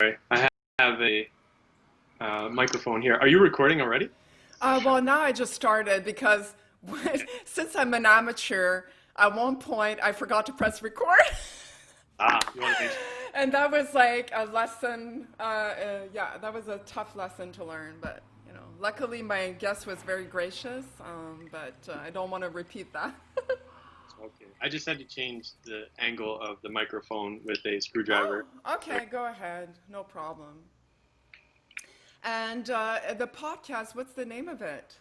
I have a microphone here. Are you recording already? Well, now I just started because since I'm an amateur, at one point I forgot to press record. You want to make sure. And that was like a lesson. Yeah, that was a tough lesson to learn. But, luckily my guest was very gracious. But I don't want to repeat that. Okay. I just had to change the angle of the microphone with a Oh, screwdriver. okay, go ahead. No problem. And the podcast, what's the name of it?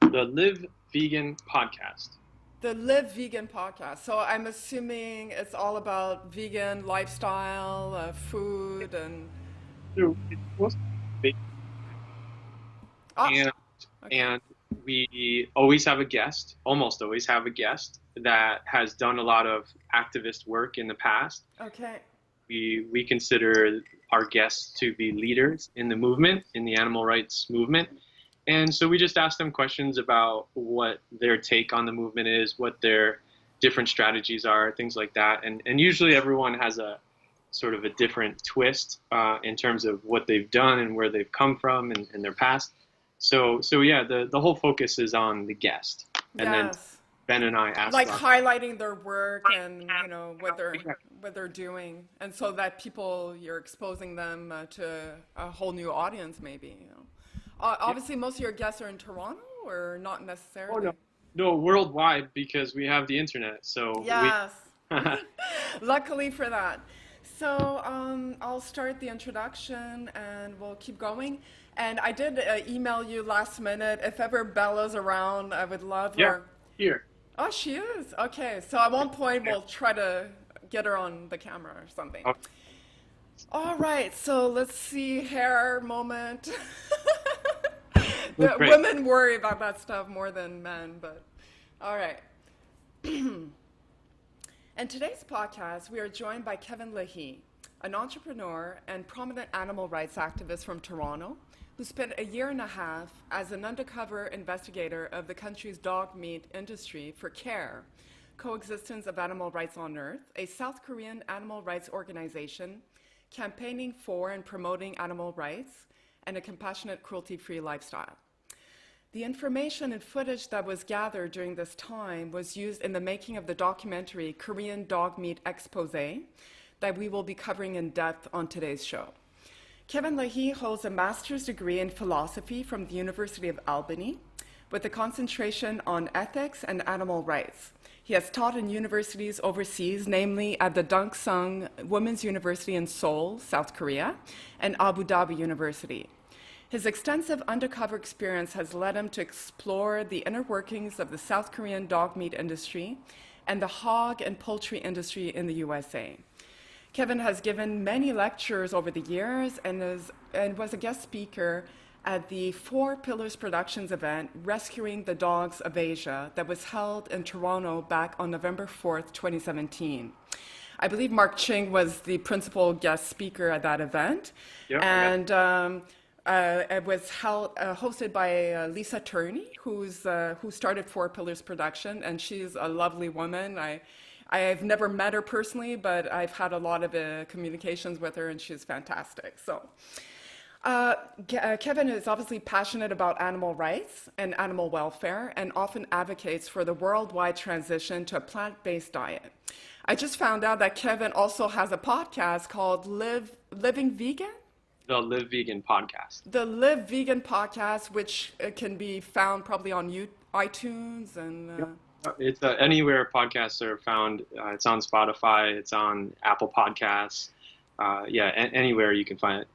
The Live Vegan Podcast. The Live Vegan podcast. So I'm assuming it's all about vegan lifestyle, food, and So it's mostly big, oh, and okay, and we always have a guest, almost always have a guest that has done a lot of activist work in the past. okay, We consider our guests to be leaders in the movement, in the animal rights movement. And so we just ask them questions about what their take on the movement is, what their different strategies are, things like that. And usually everyone has a sort of a different twist in terms of what they've done and where they've come from and their past. So yeah, the whole focus is on the guest. And then yes, Ben and I ask like them. highlighting their work and what they're doing, and so that people you're exposing them to a whole new audience, maybe. Yeah. Obviously, most of your guests are in Toronto, or not Oh no, necessarily. no, worldwide because we have the internet. So we. Yes. Luckily for that. So I'll start the introduction and we'll keep going. And I did email you last minute. If ever Bella's around, I would love Yeah, her. here. Oh, she is? Okay. So at one point, we'll try to get her on the camera or something. Okay. All right. So let's see. Hair moment. That's The great. women worry about that stuff more than men, but all right. In today's podcast, we are joined by Kevin Lahey, an entrepreneur and prominent animal rights activist from Toronto, who spent a year and a half as an undercover investigator of the country's dog meat industry for CARE, Coexistence of Animal Rights on Earth, a South Korean animal rights organization campaigning for and promoting animal rights and a compassionate, cruelty-free lifestyle. The information and footage that was gathered during this time was used in the making of the documentary Korean Dog Meat Exposé that we will be covering in depth on today's show. Kevin Lahey holds a master's degree in philosophy from the University of Albany with a concentration on ethics and animal rights. He has taught in universities overseas, namely at the Dangsung Women's University in Seoul, South Korea, and Abu Dhabi University. His extensive undercover experience has led him to explore the inner workings of the South Korean dog meat industry and the hog and poultry industry in the USA. Kevin has given many lectures over the years and was a guest speaker at the Four Pillars Productions event, Rescuing the Dogs of Asia, that was held in Toronto back on November 4th, 2017. I believe Mark Ching was the principal guest speaker at that event. Yep, I got. And it was hosted by Lisa Turney, who started Four Pillars Production, and she's a lovely woman. I've never met her personally, but I've had a lot of communications with her, and she's fantastic. So, Kevin is obviously passionate about animal rights and animal welfare, and often advocates for the worldwide transition to a plant-based diet. I just found out that Kevin also has a podcast called Living Vegan. The Live Vegan Podcast. The Live Vegan podcast, which can be found probably on iTunes and. Yep. It's anywhere podcasts are found. It's on Spotify. It's on Apple Podcasts. Yeah, anywhere you can find it.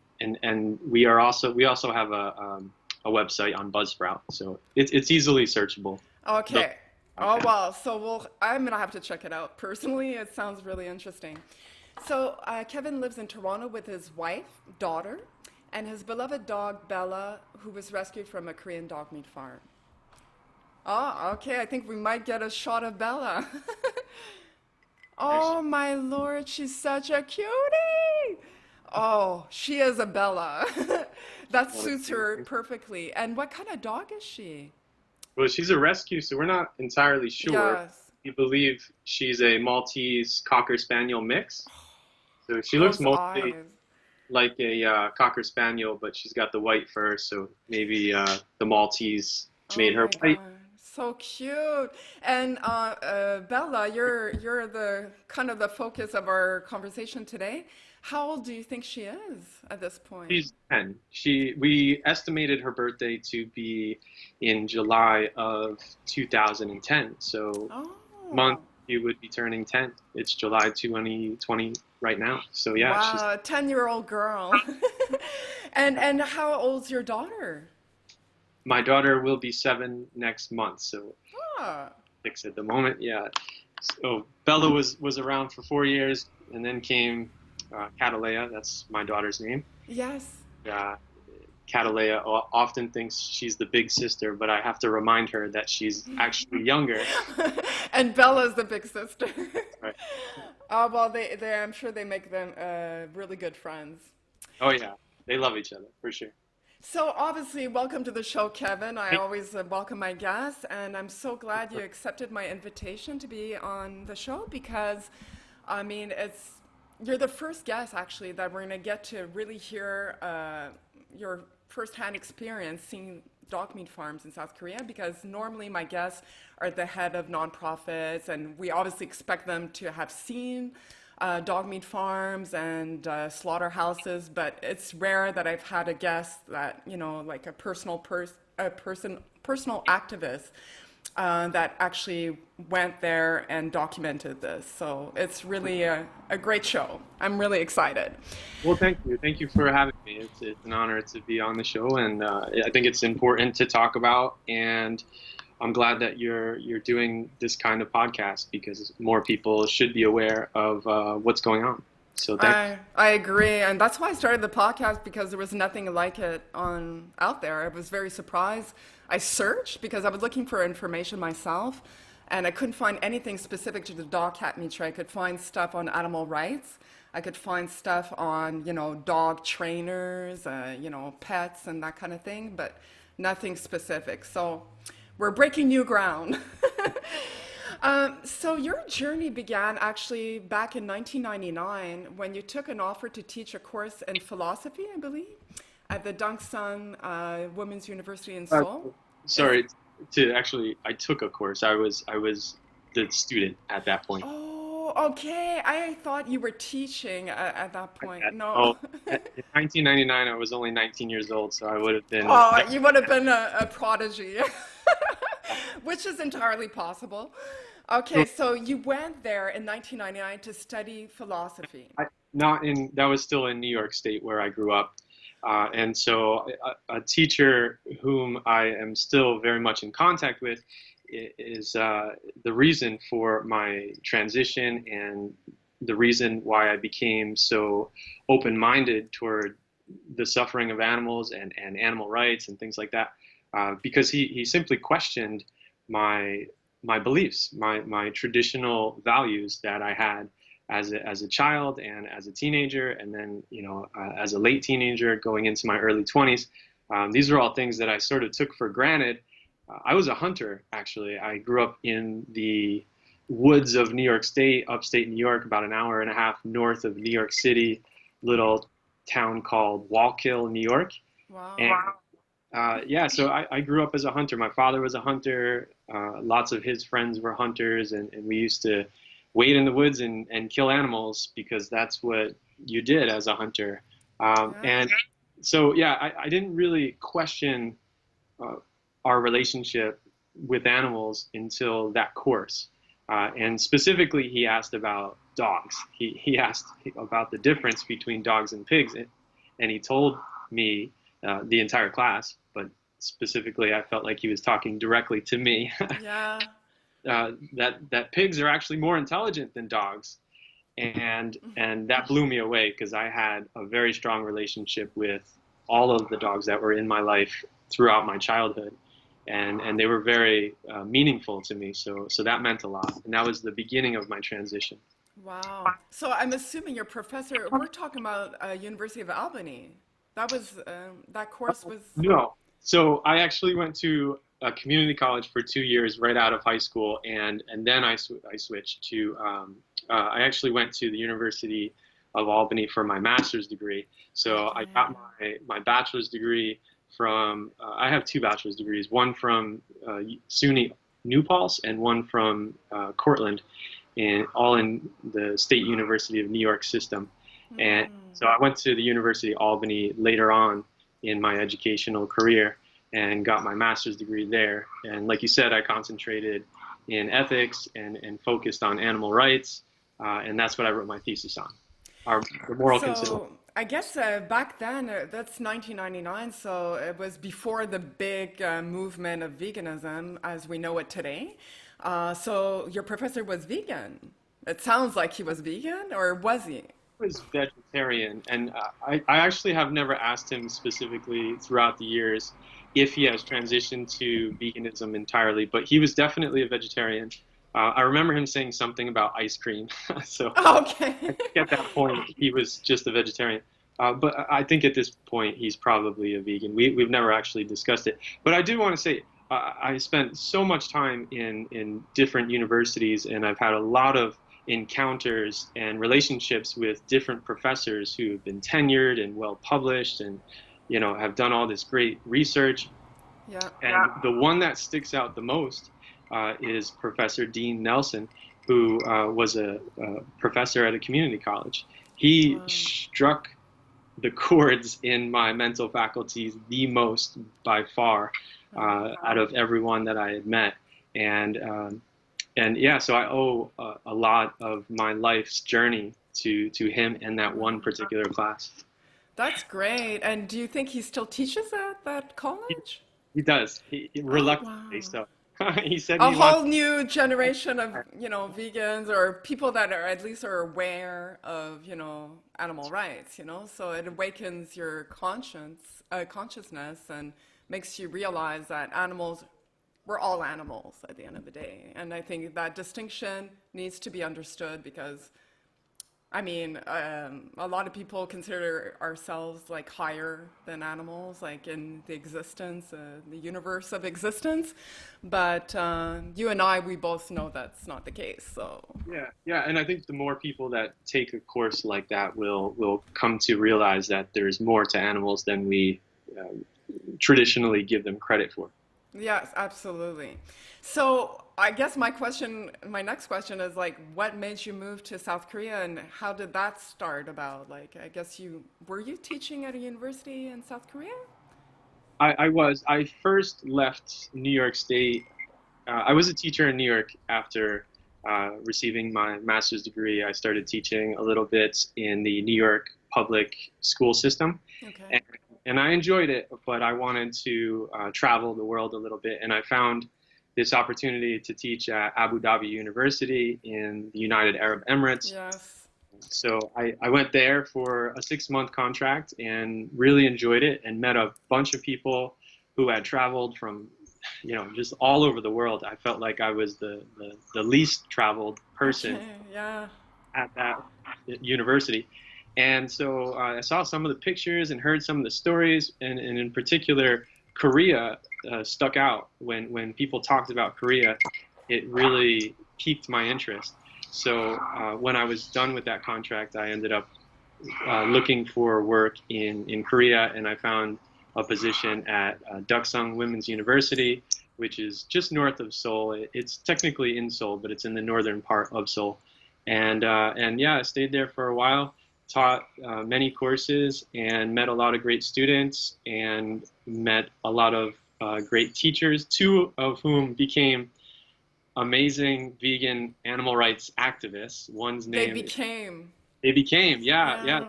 And we also have a website on Buzzsprout, so it's easily searchable. The Okay. Oh podcast. well, so I'm gonna have to check it out personally. It sounds really interesting. So Kevin lives in Toronto with his wife, daughter, and his beloved dog Bella, who was rescued from a Korean dog meat farm. Oh, okay. I think we might get a shot of Bella. There's Oh my lord, she's such a cutie. Oh, she is a Bella. That suits her perfectly. And what kind of dog is she? Well, she's a rescue, so we're not entirely sure. Yes, We believe she's a Maltese Cocker Spaniel mix. So she looks those mostly eyes. like a Cocker Spaniel, but she's got the white fur, so maybe the Maltese Oh made her my white. God, so cute. And Bella, you're the kind of the focus of our conversation today. How old do you think she is at this point? She's 10. We estimated her birthday to be in July of 2010. So month Oh, she would be turning 10. It's July 2020 right now. So yeah, she's wow, 10-year-old girl. And how old's your daughter? my daughter will be 7 next month. So Ah, 6 at the moment. Yeah. So Bella was around for 4 years, and then came Catalea. That's my daughter's name. yes. Uh, Catalea often thinks she's the big sister, but I have to remind her that she's actually younger. And Bella's the big sister. Right. Well, I'm sure they make them really good friends. Oh yeah, they love each other for sure. So obviously, welcome to the show, Kevin. I Thank always welcome my guests, and I'm so glad you accepted my invitation to be on the show because, I mean, you're the first guest actually that we're going to get to really hear your firsthand experience seeing dog meat farms in South Korea because normally my guests are the head of nonprofits, and we obviously expect them to have seen dog meat farms and slaughterhouses, but it's rare that I've had a guest that, you know, like a personal activist that actually went there and documented this. So it's really a great show. I'm really excited. Well, thank you. Thank you for having me. It's an honor to be on the show, and I think it's important to talk about. And I'm glad that you're doing this kind of podcast because more people should be aware of what's going on. So thank you. I agree, and that's why I started the podcast because there was nothing like it on out there. I was very surprised. I searched because I was looking for information myself, and I couldn't find anything specific to the dog cat meat trade. I could find stuff on animal rights. I could find stuff on, you know, dog trainers, you know, pets and that kind of thing, but nothing specific. So we're breaking new ground. So your journey began actually back in 1999 when you took an offer to teach a course in philosophy, I believe, at the Dongsan Women's University in Uh, Seoul. Is, Sorry I took a course. I was the student at that point. oh, okay. I thought you were teaching at that point. No. Oh, in 1999, I was only 19 years old, so I would have been. Oh, you would have been a prodigy, which is entirely possible. Okay, so you went there in 1999 to study philosophy. Not in that was still in New York State where I grew up, and so a teacher whom I am still very much in contact with is the reason for my transition and the reason why I became so open-minded toward the suffering of animals and animal rights and things like that, because he simply questioned my my beliefs, my traditional values that I had as a child and as a teenager, and then as a late teenager going into my early 20s. These are all things that I sort of took for granted. I was a hunter, actually. I grew up in the woods of New York State, upstate New York, about an hour and a half north of New York City, little town called Wallkill, New York. Wow. And yeah, so I grew up as a hunter. My father was a hunter. Lots of his friends were hunters, and we used to wait in the woods and kill animals because that's what you did as a hunter. Yeah. And so, yeah, I didn't really question uh, our relationship with animals until that course. And specifically, he asked about dogs. He asked about the difference between dogs and pigs, and he told me, the entire class, but specifically, I felt like he was talking directly to me. Yeah. That pigs are actually more intelligent than dogs, and that blew me away because I had a very strong relationship with all of the dogs that were in my life throughout my childhood, and they were very meaningful to me. So that meant a lot, and that was the beginning of my transition. Wow. So I'm assuming your professor, we're talking about University of Albany. That course was, No. So I actually went to a community college for 2 years right out of high school, and then I switched to I actually went to the University of Albany for my master's degree. So I got my bachelor's degree from, I have two bachelor's degrees, one from SUNY New Paltz and one from Cortland, all in the State University of New York system. And so I went to the University of Albany later on in my educational career and got my master's degree there. And like you said, I concentrated in ethics and focused on animal rights. And that's what I wrote my thesis on, the moral consideration. I guess back then, that's 1999, so it was before the big movement of veganism as we know it today. So your professor was vegan. It sounds like he was vegan, or was he? Was vegetarian, and I actually have never asked him specifically throughout the years if he has transitioned to veganism entirely, but he was definitely a vegetarian. I remember him saying something about ice cream, so Okay. I think at that point he was just a vegetarian. But I think at this point he's probably a vegan. We've never actually discussed it, but I do want to say I spent so much time in different universities, and I've had a lot of encounters and relationships with different professors who have been tenured and well published and have done all this great research. Yeah. And the one that sticks out the most is Professor Dean Nelson, who was a professor at a community college. He struck the chords in my mental faculties the most by far out of everyone that I had met. And yeah, so I owe a lot of my life's journey to him and that one particular class. That's great. And do you think he still teaches at that college? He does. He Oh, reluctantly wow. so. He said A he wants. whole new generation of, vegans or people that are at least are aware of, animal rights, so it awakens your consciousness and makes you realize that we're all animals at the end of the day. And I think that distinction needs to be understood because, a lot of people consider ourselves like higher than animals, like in the existence, the universe of existence. But you and I, we both know that's not the case. So Yeah, and I think the more people that take a course like that will come to realize that there's more to animals than we traditionally give them credit for. yes, absolutely. So I guess my next question is like, what made you move to South Korea and how did that start about? Like, I guess were you teaching at a university in South Korea? I was. I first left New York State. I was a teacher in New York after receiving my master's degree. I started teaching a little bit in the New York public school system. Okay. And I enjoyed it, but I wanted to travel the world a little bit. And I found this opportunity to teach at Abu Dhabi University in the United Arab Emirates. Yes. So I went there for a 6-month contract and really enjoyed it and met a bunch of people who had traveled from, just all over the world. I felt like I was the least traveled person Okay, yeah. at that university. And so I saw some of the pictures and heard some of the stories, and in particular, Korea stuck out. When people talked about Korea, it really piqued my interest. So when I was done with that contract, I ended up looking for work in Korea, and I found a position at Deokseong Women's University, which is just north of Seoul. It's technically in Seoul, but it's in the northern part of Seoul. And yeah, I stayed there for a while, taught many courses, and met a lot of great students, and met a lot of great teachers, two of whom became amazing vegan animal rights activists. One's name They became, yeah.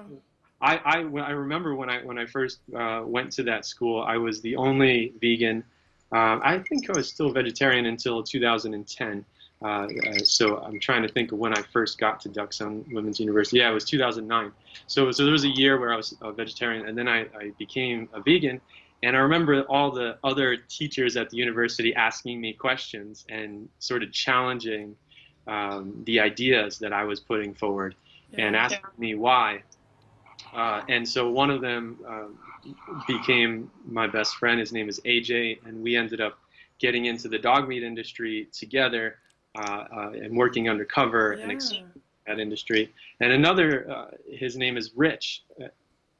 I remember when I first went to that school, I was the only vegan. I think I was still vegetarian until 2010. So I'm trying to think of when I first got to Deokseong Women's University. Yeah, it was 2009. So there was a year where I was a vegetarian, and then I became a vegan. And I remember all the other teachers at the university asking me questions and sort of challenging the ideas that I was putting forward, and asking me why. And so one of them became my best friend. His name is AJ, and we ended up getting into the dog meat industry together and working undercover and that industry. And another, his name is Rich,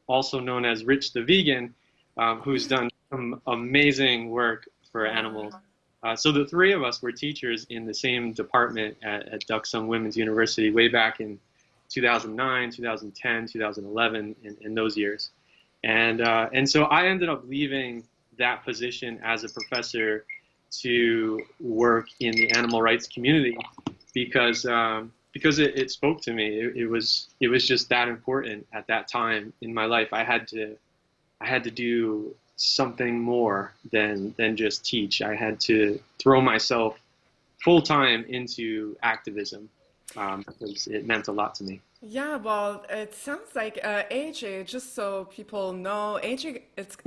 also known as Rich the Vegan, who's done some amazing work for animals. So the three of us were teachers in the same department at Duck Sung Women's University way back in 2009, 2010, 2011, in those years. And so I ended up leaving that position as a professor to work in the animal rights community because it spoke to me. It was just that important at that time in my life. I had to do something more than just teach. I had to throw myself full time into activism because it meant a lot to me. Yeah, well, it sounds like AJ, just so people know, it's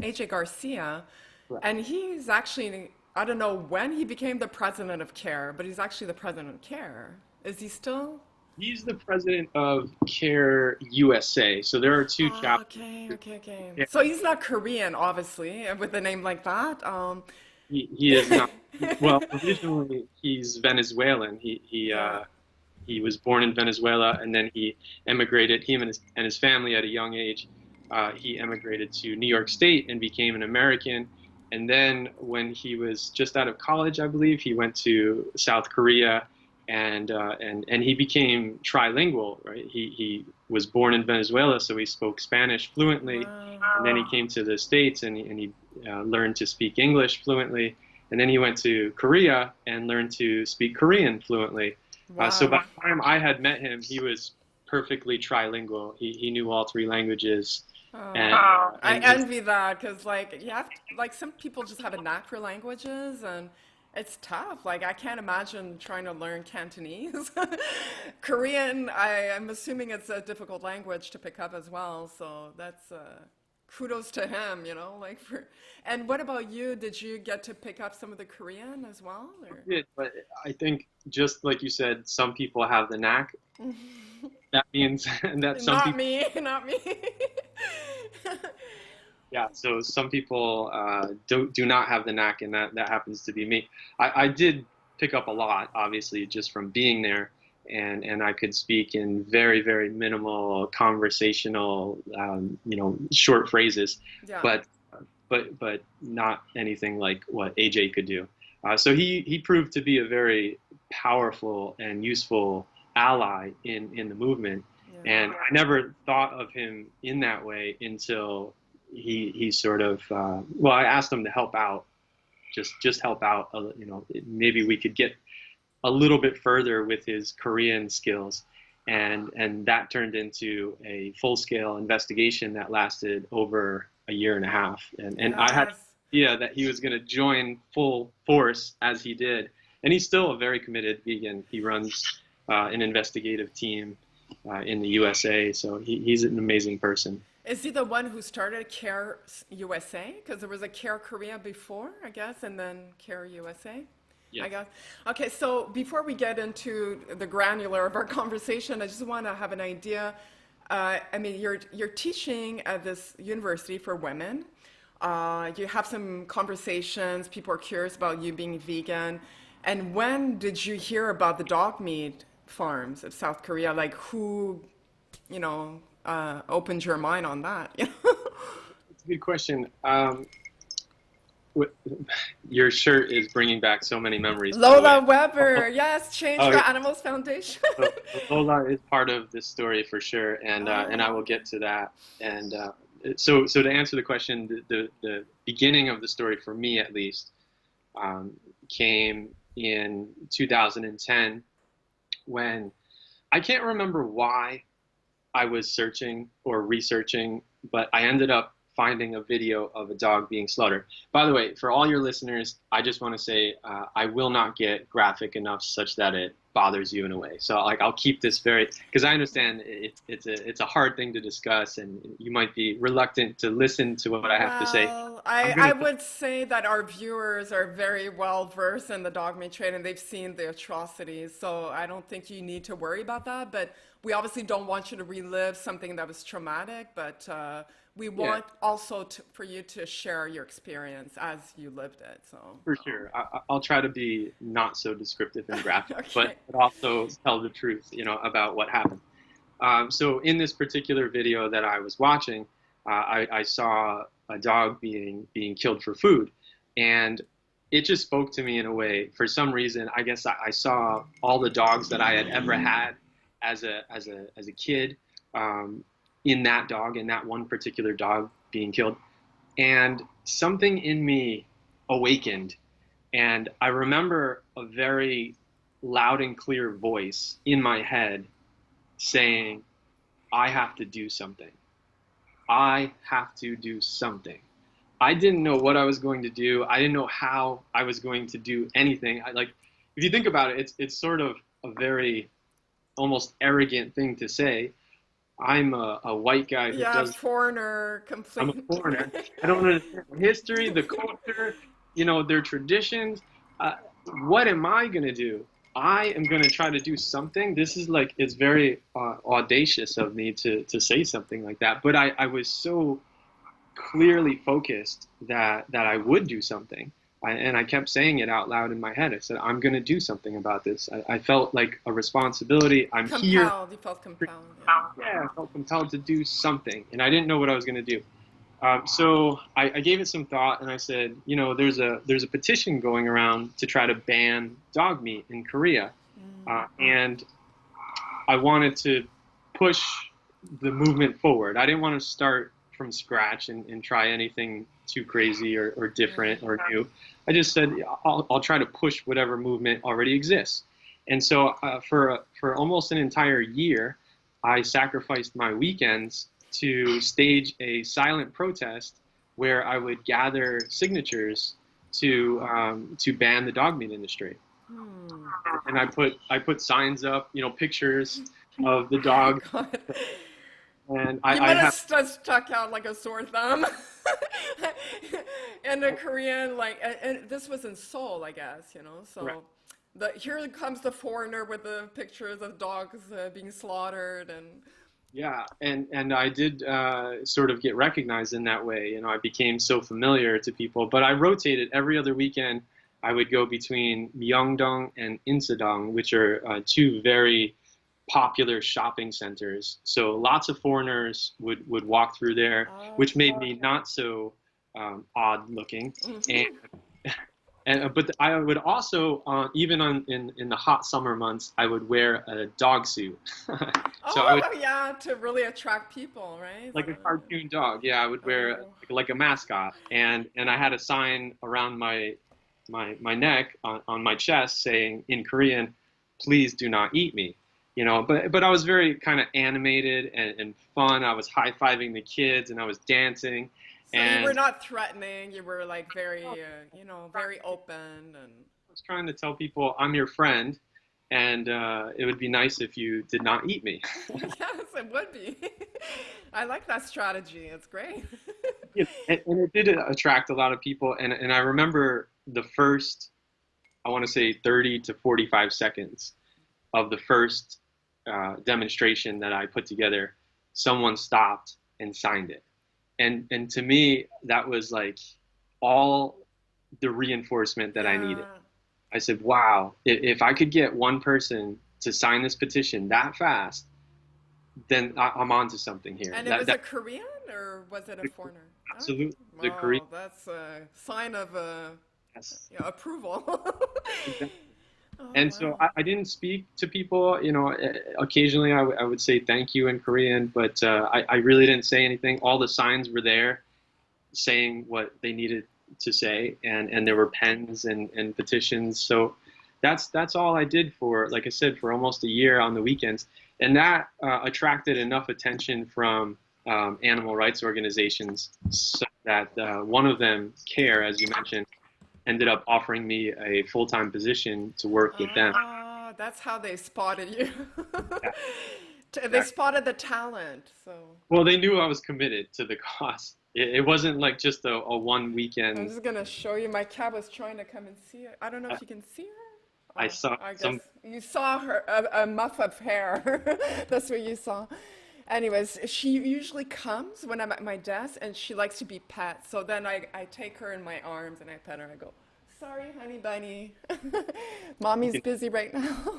AJ Garcia, Right. and he's actually, I don't know when he became the president of CARE, but he's actually the president of CARE. Is he still? He's the president of CARE USA. So there are two Ah, chapters. okay. So he's not Korean, obviously, with a name like that. He is not. Well, originally he's Venezuelan. Yeah. He was born in Venezuela, and then he emigrated. Him and his family at a young age. He emigrated to New York State and became an American. And then when he was just out of college, I believe, he went to South Korea, and he became trilingual. Right? He was born in Venezuela, so he spoke Spanish fluently, Wow. and then he came to the States and he learned to speak English fluently. And then he went to Korea and learned to speak Korean fluently. So by Wow. the time I had met him, he was perfectly trilingual. He knew all three languages, and I and envy that because, like, you have like some people just have a knack for languages, and it's tough. Like, I can't imagine trying to learn Cantonese. Korean, I'm assuming it's a difficult language to pick up as well. So that's kudos to him, like for. And what about you? Did you get to pick up some of the Korean as well, or? it. But I think just like you said, some people have the knack. That means that some Not people, me, not me. yeah. So some people do not have the knack, and that happens to be me. I did pick up a lot, obviously, just from being there, and I could speak in very, very minimal conversational, short phrases, Yeah. but but not anything like what AJ could do. So he proved to be a very powerful and useful ally in the movement, Yeah. and I never thought of him in that way until he sort of well, I asked him to help out, just help out. Maybe we could get a little bit further with his Korean skills, and that turned into a full-scale investigation that lasted over a year and a half. And I had no Yes. idea that he was going to join full force as he did. And he's still a very committed vegan. He runs an investigative team in the USA, so he's an amazing person. Is he the one who started CARE USA? Because there was a CARE Korea before, I guess, and then CARE USA, I Yes. guess. Okay, so before we get into the granular of our conversation, I just want to have an idea. I mean, you're teaching at this university for women. You have some conversations. People are curious about you being vegan. And when did you hear about the dog meat farms of South Korea? Like, who, opened your mind on that? It's a good question. What, your shirt is bringing back so many memories, by the way. Lola Weber, yes, Change Oh, for yeah. Animals Foundation. So Lola is part of this story for sure, and I will Oh, get to that. And so to answer the question, the beginning of the story for me at least came in 2010 when I can't remember why I was searching or researching, but I ended up finding a video of a dog being slaughtered. By the way, for all your listeners, I just want to say I will not get graphic enough such that it bothers you in a way. So like I'll keep this very, because I understand it's a hard thing to discuss, and you might be reluctant to listen to what I have to say. well, I would say that our viewers are very well versed in the dog meat trade and they've seen the atrocities. So I don't think you need to worry about that. But we obviously don't want you to relive something that was traumatic. But we want also for you to share your experience as you lived it. So For sure, I'll try to be not so descriptive and graphic, okay. but also tell the truth, about what happened. So in this particular video that I was watching, I saw a dog being killed for food, and it just spoke to me in a way. For some reason, I guess I saw all the dogs that I had ever had as a kid, in that one particular dog being killed, and something in me awakened, and I remember a very loud and clear voice in my head saying, I have to do something. I have to do something. I didn't know what I was going to do. I didn't know how I was going to do anything. If you think about it, it's sort of a very almost arrogant thing to say. I'm a white guy who Yeah, does. foreigner, I'm a complete. foreigner. I don't understand the history, the culture, their traditions. What am I gonna do? I am gonna try to do something. This is like, it's very audacious of me to say something like that. But I was so clearly focused that I would do something. And I kept saying it out loud in my head. I said, I'm going to do something about this. I felt like a responsibility. I'm here. Compelled. You felt compelled. Yeah. Yeah, I felt compelled to do something. And I didn't know what I was going to do. So I gave it some thought, and I said, there's a petition going around to try to ban dog meat in Korea. And I wanted to push the movement forward. I didn't want to start from scratch and try anything too crazy or different or new. I just said, I'll try to push whatever movement already exists. And so for almost an entire year, I sacrificed my weekends to stage a silent protest where I would gather signatures to ban the dog meat industry. And I put signs up, pictures of the dog. God. And You might have stuck out like a sore thumb. And the Korean, and this was in Seoul, I guess, so. Right. Here comes the foreigner with the pictures of dogs being slaughtered and. Yeah, and I did sort of get recognized in that way. I became so familiar to people. But I rotated every other weekend. I would go between Myeongdong and Insadong, which are two very popular shopping centers. So lots of foreigners would walk through there, which made me not so odd looking. But I would also, even in the hot summer months, I would wear a dog suit. To really attract people, right? Like a cartoon dog. Yeah, I would wear like a mascot, and I had a sign around my neck on my chest saying in Korean, "Please do not eat me." But I was very kind of animated and fun. I was high-fiving the kids and I was dancing. So you were not threatening. You were like very, very open. And I was trying to tell people I'm your friend, and it would be nice if you did not eat me. Yes, it would be. I like that strategy. It's great. And it did attract a lot of people. And I remember the first, I want to say 30 to 45 seconds of the first demonstration that I put together, someone stopped and signed it. And to me, that was like all the reinforcement that I needed. I said, wow, if I could get one person to sign this petition that fast, then I'm onto something here. And it was a Korean or was it a foreigner? Absolutely. Oh, wow, that's a sign of yes. Approval. Exactly. And so I didn't speak to people, occasionally I would say thank you in Korean, but I really didn't say anything. All the signs were there saying what they needed to say, and there were pens and petitions. So that's all I did for, like I said, for almost a year on the weekends. And that attracted enough attention from animal rights organizations so that one of them, CARE, as you mentioned, ended up offering me a full-time position to work with them. That's how they spotted you. Yeah. They spotted the talent. So. Well, they knew I was committed to the cause. it wasn't like just a one I'm weekend. just gonna show you. My cat was trying to come and see it. I don't know I, if you can see her. I Oh, saw I guess some. you saw her a muff of hair. That's what you saw. Anyways, she usually comes when I'm at my desk, and she likes to be pet. So then I take her in my arms and I pet her. I go, "Sorry, honey bunny, mommy's busy right now."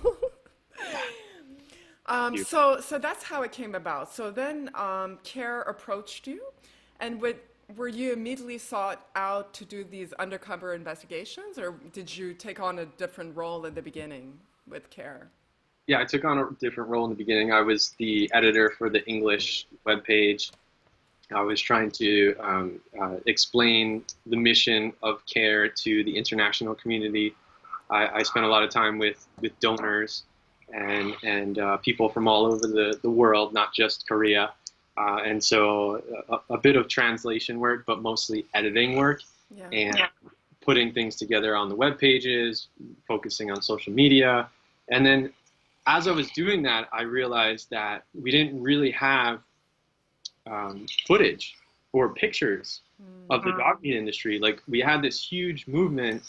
So that's how it came about. So then CARE approached you, and were you immediately sought out to do these undercover investigations, or did you take on a different role in the beginning with CARE? Yeah, I took on a different role in the beginning. I was the editor for the English webpage. I was trying to explain the mission of CARE to the international community. I spent a lot of time with donors and people from all over the world, not just Korea. And so a bit of translation work, but mostly editing work Yeah. and putting things together on the web pages, focusing on social media. And then as I was doing that, I realized that we didn't really have footage or pictures of the dog meat industry. Like we had this huge movement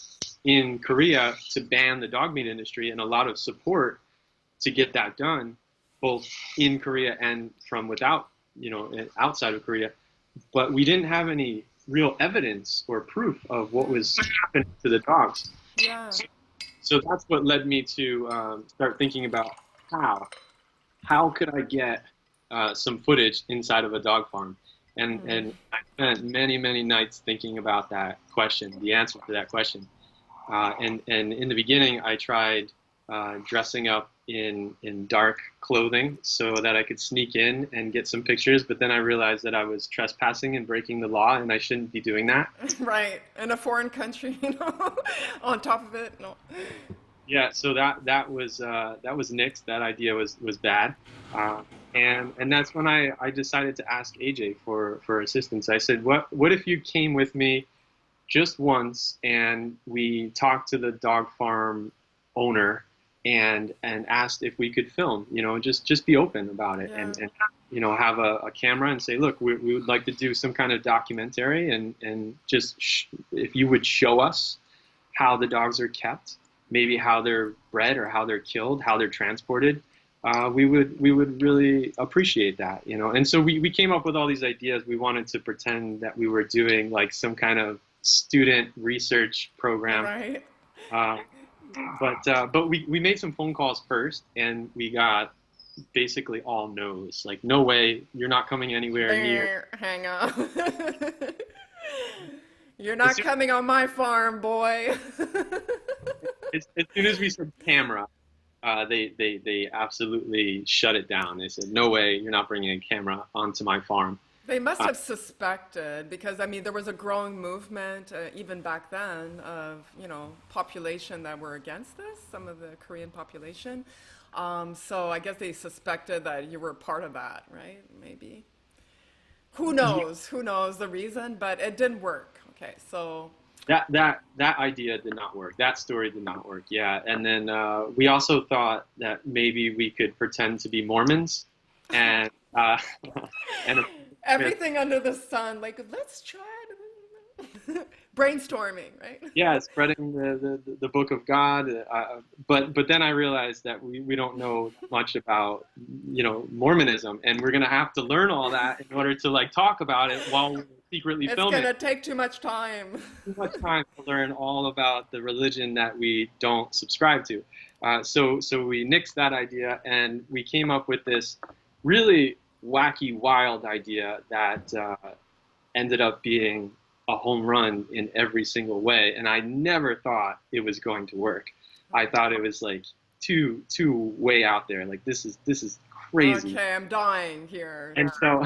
in Korea to ban the dog meat industry and a lot of support to get that done, both in Korea and from without, outside of Korea. But we didn't have any real evidence or proof of what was happening to the dogs. Yeah. So that's what led me to start thinking about how could I get some footage inside of a dog farm? And I spent many nights thinking about that question, the answer to that question. And in the beginning, I tried dressing up in dark clothing so that I could sneak in and get some pictures. But then I realized that I was trespassing and breaking the law, and I shouldn't be doing that. Right. In a foreign country, on top of it. No. Yeah, so that was nixed. That idea was bad, and that's when I decided to ask AJ for assistance. I said, what if you came with me just once and we talked to the dog farm owner and asked if we could film, just be open about it Yeah. and have a camera and say, look, we would like to do some kind of documentary and just if you would show us how the dogs are kept, maybe how they're bred or how they're killed, how they're transported, we would really appreciate that, And so we came up with all these ideas. We wanted to pretend that we were doing like some kind of student research program. Right. But we made some phone calls first, and we got basically all no's. Like, no way, you're not coming anywhere near. Hang on. You're not coming on my farm, boy. As soon as we said camera, they absolutely shut it down. They said, no way, you're not bringing a camera onto my farm. They must have suspected because, I mean, there was a growing movement even back then of, population that were against this, some of the Korean population. So I guess they suspected that you were part of that, right? Maybe. Who knows? Who knows the reason? But it didn't work. Okay, so that idea did not work. That story did not work. Yeah, and then we also thought that maybe we could pretend to be Mormons, and and everything under the sun. Like, let's try to brainstorming, right? Yeah, spreading the book of God. But then I realized that we don't know much about Mormonism, and we're gonna have to learn all that in order to like talk about it while we're secretly filming. It's gonna take too much time. Too much time to learn all about the religion that we don't subscribe to. So we nixed that idea, and we came up with this really wacky, wild idea that ended up being a home run in every single way. And I never thought it was going to work. I thought it was like too way out there. Like this is crazy. Okay, I'm dying here. And so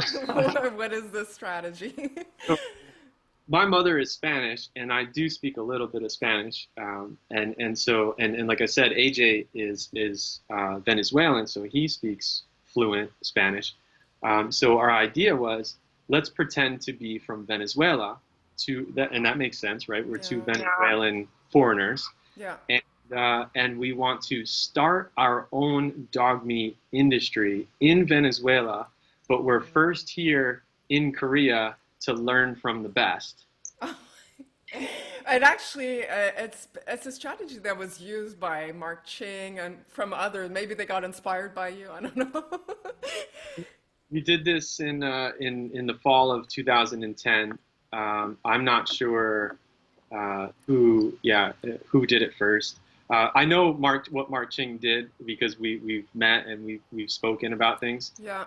what is this strategy? So my mother is Spanish, and I do speak a little bit of Spanish. And like I said, AJ is Venezuelan, so he speaks fluent Spanish. So our idea was, let's pretend to be from Venezuela, and that makes sense, right? We're two Venezuelan foreigners, and we want to start our own dog meat industry in Venezuela, but we're first here in Korea to learn from the best. And actually, it's a strategy that was used by Mark Ching and from others. Maybe they got inspired by you. I don't know. We did this in the fall of 2010. I'm not sure who did it first. I know what Mark Ching did because we've met and we've spoken about things. Yeah.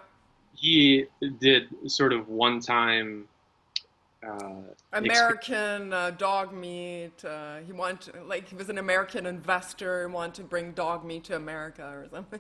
He did sort of one time American dog meat. He wanted, like, he was an American investor and wanted to bring dog meat to America or something.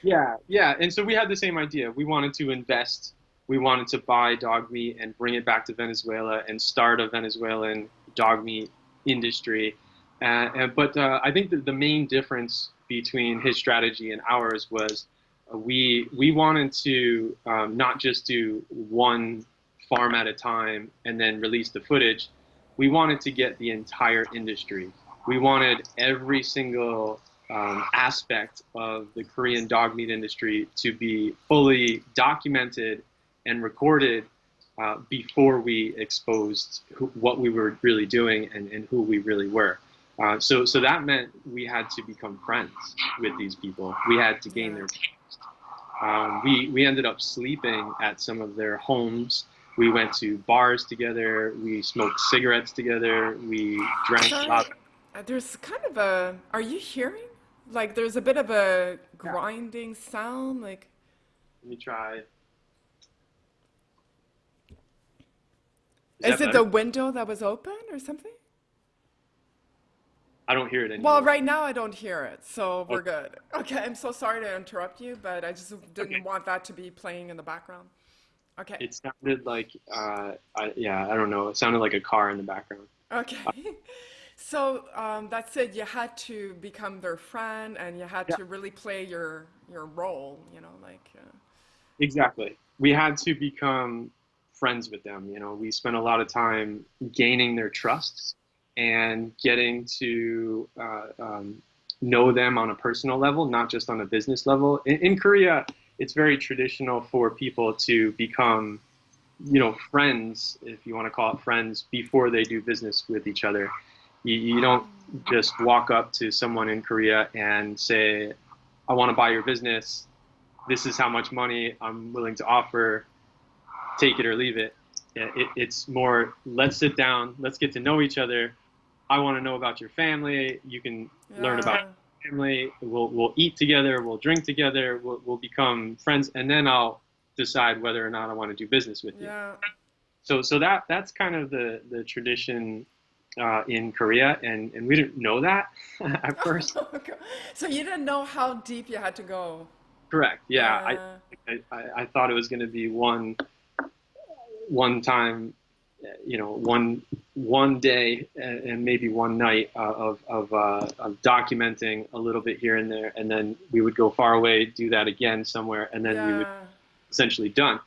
Yeah. And so we had the same idea. We wanted to invest. We wanted to buy dog meat and bring it back to Venezuela and start a Venezuelan dog meat industry. But I think that the main difference between his strategy and ours was we wanted to not just do one farm at a time and then release the footage. We wanted to get the entire industry. We wanted every single aspect of the Korean dog meat industry to be fully documented and recorded before we exposed what we were really doing and who we really were. So that meant we had to become friends with these people. We had to gain their trust. We ended up sleeping at some of their homes. We went to bars together. We smoked cigarettes together. We drank a lot. There's kind of a. Are you hearing? Like, there's a bit of a grinding sound. Like, Let me try. is it the window that was open or something? I don't hear it anymore. Well, right now I don't hear it, so we're good. Okay, I'm so sorry to interrupt you, but I just didn't want that to be playing in the background. Okay. It sounded like, I don't know. It sounded like a car in the background. Okay. So that's it. You had to become their friend, and you had to really play your role. Like. Exactly. We had to become friends with them. We spent a lot of time gaining their trust and getting to know them on a personal level, not just on a business level. In Korea, it's very traditional for people to become, friends, if you want to call it friends, before they do business with each other. You don't just walk up to someone in Korea and say, I want to buy your business. This is how much money I'm willing to offer. Take it or leave it. It's more, let's sit down, let's get to know each other. I want to know about your family. You can learn about your family. We'll eat together. We'll drink together. We'll become friends. And then I'll decide whether or not I want to do business with you. Yeah. So that's kind of the tradition in Korea. And we didn't know that at first. So you didn't know how deep you had to go. Correct. Yeah. I thought it was going to be one time, one day and maybe one night of documenting a little bit here and there, and then we would go far away, do that again somewhere, and then we would essentially done.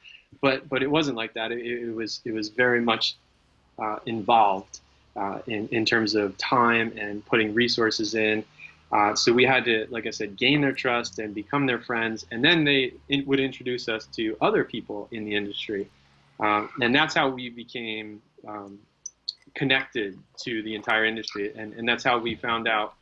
But it wasn't like that. It was very much involved in terms of time and putting resources in. So we had to, like I said, gain their trust and become their friends, and then they would introduce us to other people in the industry. And that's how we became connected to the entire industry. And that's how we found out,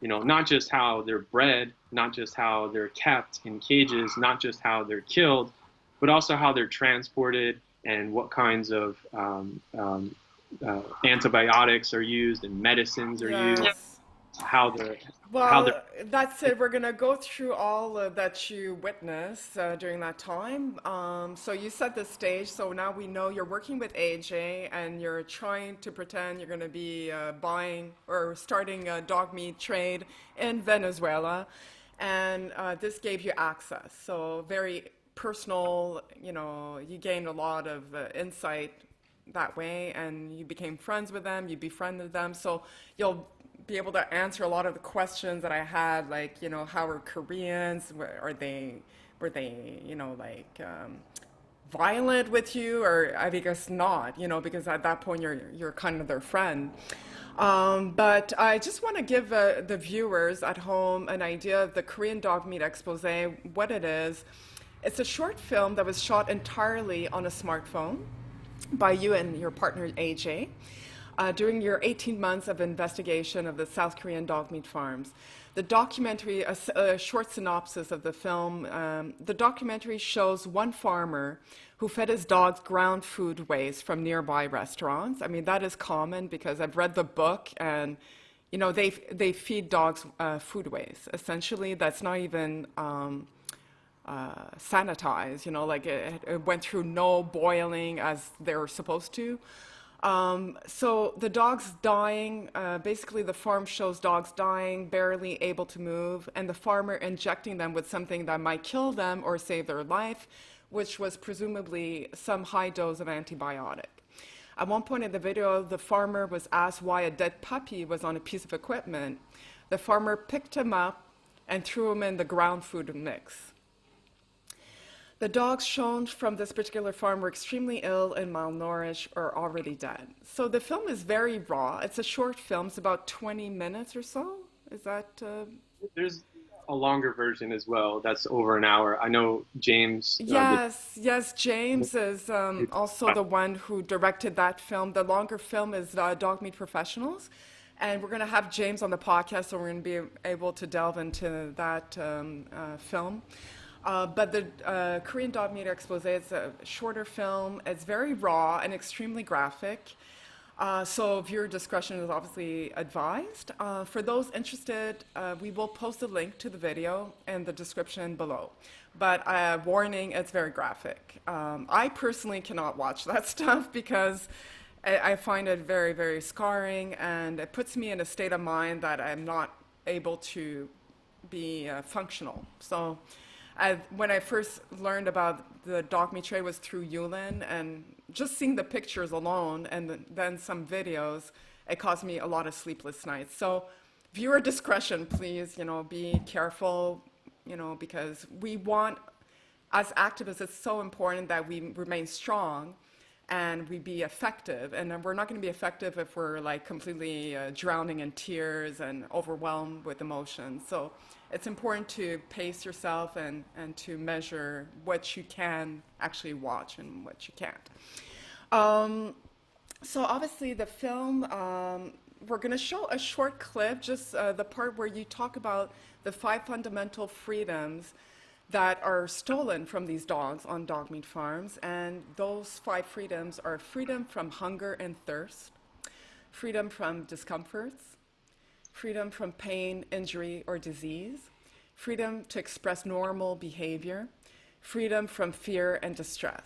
not just how they're bred, not just how they're kept in cages, not just how they're killed, but also how they're transported and what kinds of antibiotics are used and medicines are used. That's it. We're going to go through all that you witnessed during that time. So you set the stage. So now we know you're working with AJ and you're trying to pretend you're going to be buying or starting a dog meat trade in Venezuela. And this gave you access. So very personal, you gained a lot of insight that way, and you became friends with them, you befriended them. So you'll be able to answer a lot of the questions that I had, like, how are Koreans? Were they, violent with you? Or I guess not, because at that point you're kind of their friend. But I just want to give the viewers at home an idea of the Korean Dog Meat Exposé, what it is. It's a short film that was shot entirely on a smartphone. by you and your partner AJ during your 18 months of investigation of the South Korean dog meat farms. The documentary, a short synopsis of the film, the documentary shows one farmer who fed his dogs ground food waste from nearby restaurants. I mean, that is common because I've read the book, and you know, they feed dogs food waste. Essentially, that's not even sanitized, you know, like it went through no boiling as they were supposed to. So the dogs dying, basically the farm shows dogs dying, barely able to move, and the farmer injecting them with something that might kill them or save their life, which was presumably some high dose of antibiotic. At one point in the video, the farmer was asked why a dead puppy was on a piece of equipment. The farmer picked him up and threw him in the ground food mix. The dogs shown from this particular farm were extremely ill and malnourished or already dead. So the film is very raw. It's a short film. It's about 20 minutes or so. Is that... There's a longer version as well. That's over an hour. I know James... Yes, James is also the one who directed that film. The longer film is Dog Meat Professionals. And we're going to have James on the podcast, so we're going to be able to delve into that film. But the Korean Dog Meat Exposé is a shorter film. It's very raw and extremely graphic. So viewer discretion is obviously advised. For those interested, we will post a link to the video in the description below. But warning, it's very graphic. I personally cannot watch that stuff because I find it very, very scarring, and it puts me in a state of mind that I'm not able to be functional. So when I first learned about the dog meat trade was through Yulin, and just seeing the pictures alone and then some videos, it caused me a lot of sleepless nights. So viewer discretion, please, you know, be careful, you know, because we want, as activists, it's so important that we remain strong and we be effective. And we're not going to be effective if we're like completely drowning in tears and overwhelmed with emotions. So it's important to pace yourself and to measure what you can actually watch and what you can't. So obviously the film, we're going to show a short clip, just the part where you talk about the 5 fundamental freedoms that are stolen from these dogs on dog meat farms. And those 5 freedoms are freedom from hunger and thirst, freedom from discomforts, freedom from pain, injury, or disease, freedom to express normal behavior, freedom from fear and distress.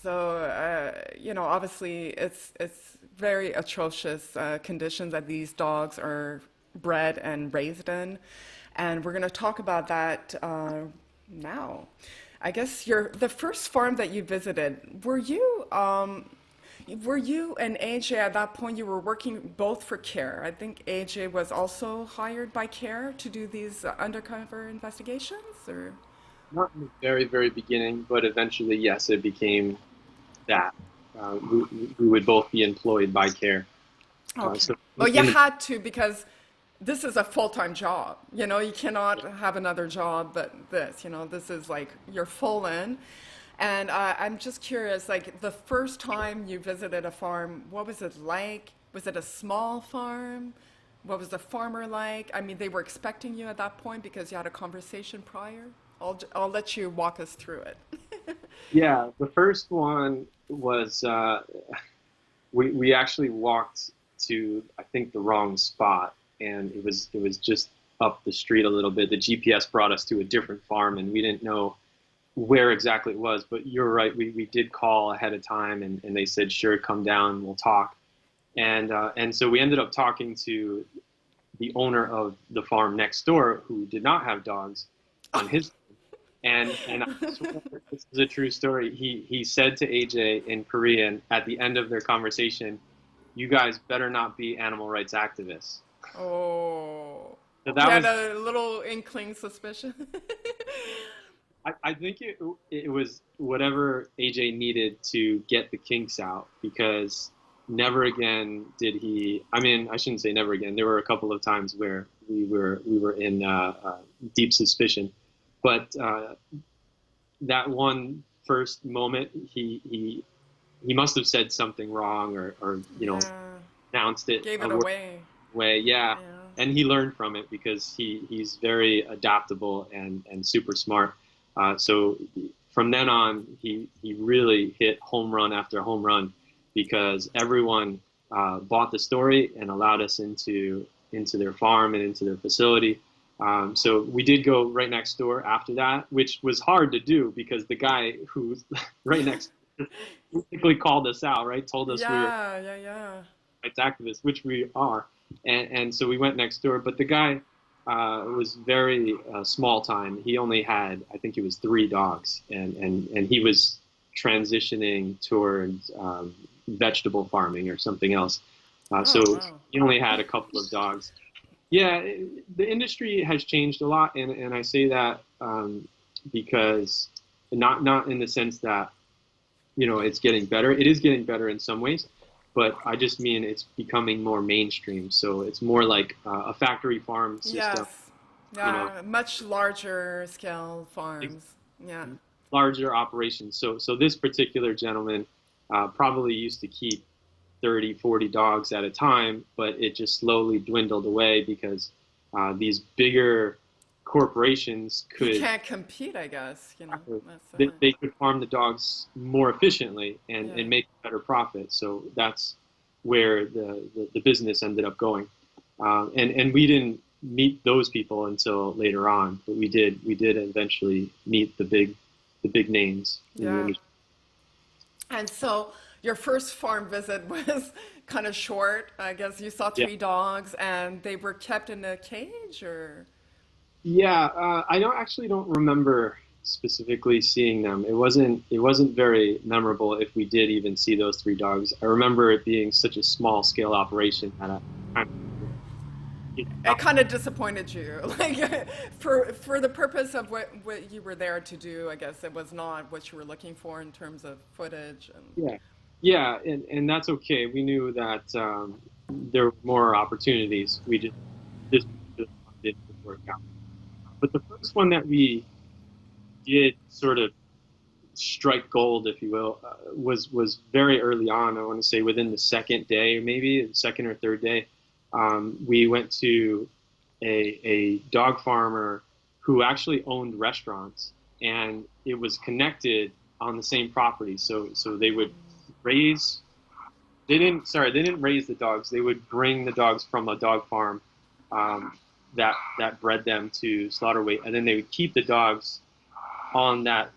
So, you know, obviously it's very atrocious conditions that these dogs are bred and raised in. And we're going to talk about that now. I guess the first farm that you visited, were you and AJ at that point, you were working both for CARE? I think AJ was also hired by CARE to do these undercover investigations, or? Not in the very, very beginning, but eventually, yes, it became that. We would both be employed by CARE. Okay. Well, you had to, because this is a full-time job. You know, you cannot have another job but this. You know, this is like you're full in. And I'm just curious, like the first time you visited a farm, what was it like? Was it a small farm? What was the farmer like? I mean, they were expecting you at that point because you had a conversation prior? I'll let you walk us through it. Yeah, the first one was, we actually walked to, I think, the wrong spot. And it was just up the street a little bit. The GPS brought us to a different farm, and we didn't know where exactly it was. But you're right, we did call ahead of time, and they said, sure, come down, we'll talk. And so we ended up talking to the owner of the farm next door, who did not have dogs on his farm. And I swear this is a true story. He said to AJ in Korean at the end of their conversation, "You guys better not be animal rights activists." Oh, So that had a little inkling suspicion. I think it was whatever AJ needed to get the kinks out, because never again did he. I mean, I shouldn't say never again. There were a couple of times where we were in deep suspicion, but that one first moment, he he must have said something wrong or Yeah. announced it Gave a it word away. way. Yeah. Yeah. And he learned from it because he's very adaptable and super smart. So from then on, he really hit home run after home run because everyone bought the story and allowed us into their farm and into their facility. So we did go right next door after that, which was hard to do because the guy who's right next basically called us out, right? Told us we were Yeah, yeah, yeah. rights activists, which we are, and so we went next door. But the guy was very small time. He only had, I think, it was 3 dogs, and he was transitioning towards vegetable farming or something else. So Oh, wow. he only had a couple of dogs. Yeah, the industry has changed a lot, and I say that because not in the sense that it's getting better. It is getting better in some ways, but I just mean it's becoming more mainstream. So it's more like a factory farm system, Yes. you know, Yeah, much larger scale ex- farms. Yeah. larger operations. So this particular gentleman probably used to keep 30, 40 dogs at a time, but it just slowly dwindled away because these bigger corporations He could can't compete, I guess, you know. That's the they, thing. they could farm the dogs more efficiently Yeah. and make better profit. So that's where the business ended up going. And we didn't meet those people until later on, but we did eventually meet the big names in the Yeah. industry. And so your first farm visit was kind of short. I guess you saw Yeah. 3 dogs and they were kept in a cage or Yeah, I don't remember specifically seeing them. It wasn't very memorable if we did even see those 3 dogs. I remember it being such a small scale operation that I kind it of kind of disappointed you. Like for the purpose of what you were there to do, I guess it was not what you were looking for in terms of footage and yeah, yeah, and that's okay. We knew that there were more opportunities. We just this particular one didn't work out. But the first one that we did sort of strike gold, if you will, was very early on. I want to say within the second day, maybe the second or third day. We went to a dog farmer who actually owned restaurants, and it was connected on the same property. So they would raise. They didn't raise the dogs. They would bring the dogs from a dog farm that bred them to slaughter weight, and then they would keep the dogs on that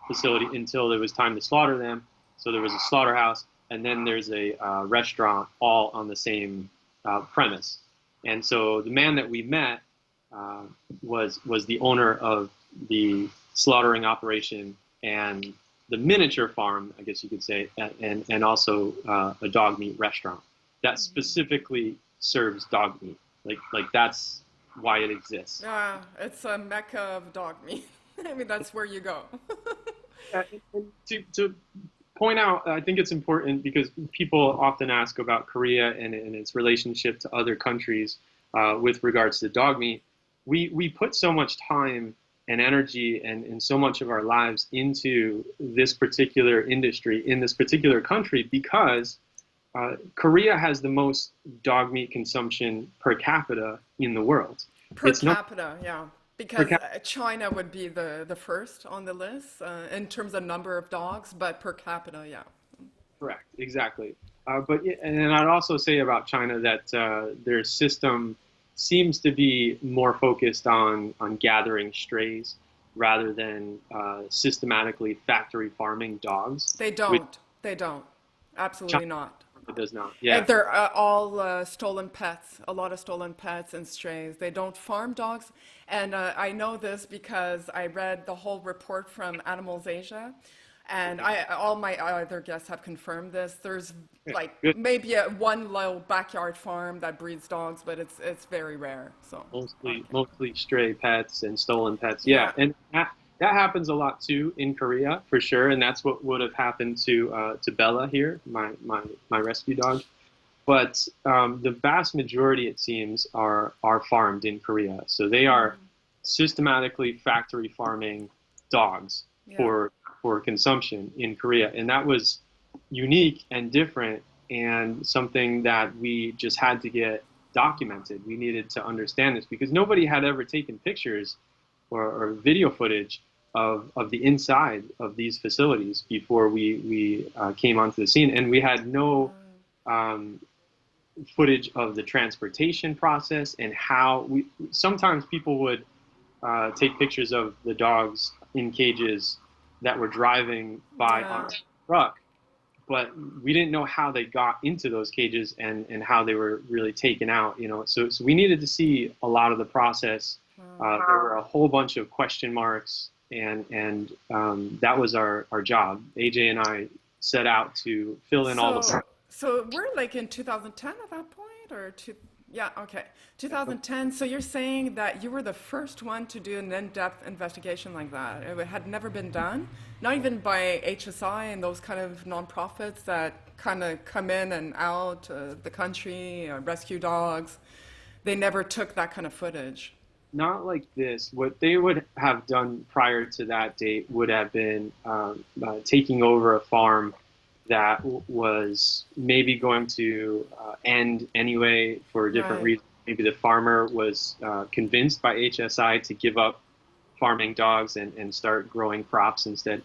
facility until it was time to slaughter them. So there was a slaughterhouse, and then there's a restaurant, all on the same premise. And so the man that we met uh, was the owner of the slaughtering operation and the miniature farm, I guess you could say, and also a dog meat restaurant that specifically serves dog meat. Like that's why it exists. yeah, it's a mecca of dog meat. I mean, that's where you go. And to point out, I think it's important because people often ask about Korea and its relationship to other countries with regards to dog meat. We put so much time and energy and so much of our lives into this particular industry in this particular country because Korea has the most dog meat consumption per capita in the world. Per It's not capita, yeah. per Because capita. China would be the first on the list in terms of number of dogs, but per capita, yeah. Correct, exactly. But and I'd also say about China that their system seems to be more focused on gathering strays rather than systematically factory farming dogs, They which don't. They don't. China Absolutely not. does not. And Yeah, they're all stolen pets, a lot of stolen pets and strays. They don't farm dogs. And I know this because I read the whole report from Animals Asia. And all my other guests have confirmed this. There's yeah, like good. maybe one little backyard farm that breeds dogs, but it's very rare. So, Mostly okay. mostly stray pets and stolen pets. Yeah, Yeah. and that happens a lot too in Korea for sure, and that's what would have happened to Bella here, my rescue dog. But the vast majority, it seems, are farmed in Korea. So they are systematically factory farming dogs Yeah. for consumption in Korea, and that was unique and different, and something that we just had to get documented. We needed to understand this because nobody had ever taken pictures or video footage of the inside of these facilities before we came onto the scene, and we had no um, footage of the transportation process and how we. Sometimes people would take pictures of the dogs in cages that were driving by on a truck, but we didn't know how they got into those cages and how they were really taken out, so we needed to see a lot of the process. There were a whole bunch of question marks, and that was our job. AJ and I set out to fill in all the. So we're like in 2010 at that point, yeah, okay, 2010. So you're saying that you were the first one to do an in-depth investigation like that. It had never been done, not even by HSI and those kind of nonprofits that kind of come in and out the country, rescue dogs. They never took that kind of footage. Not like this. What they would have done prior to that date would have been taking over a farm that was maybe going to end anyway for different reasons. Maybe the farmer was convinced by HSI to give up farming dogs and start growing crops instead.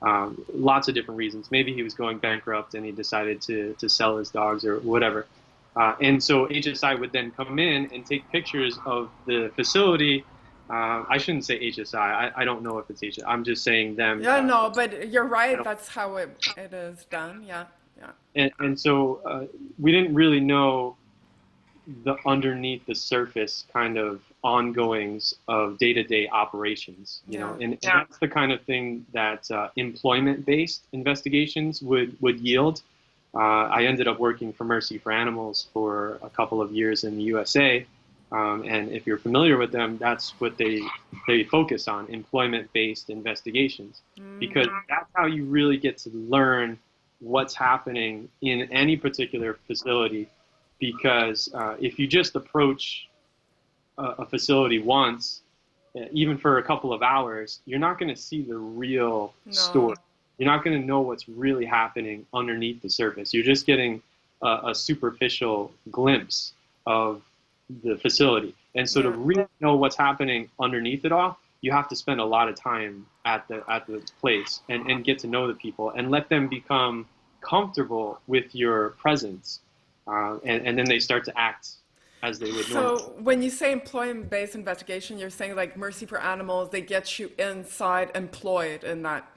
Lots of different reasons. Maybe he was going bankrupt and he decided to sell his dogs or whatever. And so HSI would then come in and take pictures of the facility. I shouldn't say HSI. I don't know if it's HSI. I'm just saying them. Yeah, no, but you're right. That's how it is done. Yeah, yeah. And so we didn't really know the underneath the surface kind of ongoings of day-to-day operations, and that's the kind of thing that employment-based investigations would yield. I ended up working for Mercy for Animals for a couple of years in the USA, and if you're familiar with them, that's what they focus on, employment-based investigations, because that's how you really get to learn what's happening in any particular facility. Because if you just approach a facility once, even for a couple of hours, you're not going to see the real story. You're not going to know what's really happening underneath the surface. You're just getting a superficial glimpse of the facility. And so to really know what's happening underneath it all, you have to spend a lot of time at the place and get to know the people and let them become comfortable with your presence. And then they start to act as they would normally. So when you say employment-based investigation, you're saying like Mercy for Animals, they get you inside employed in that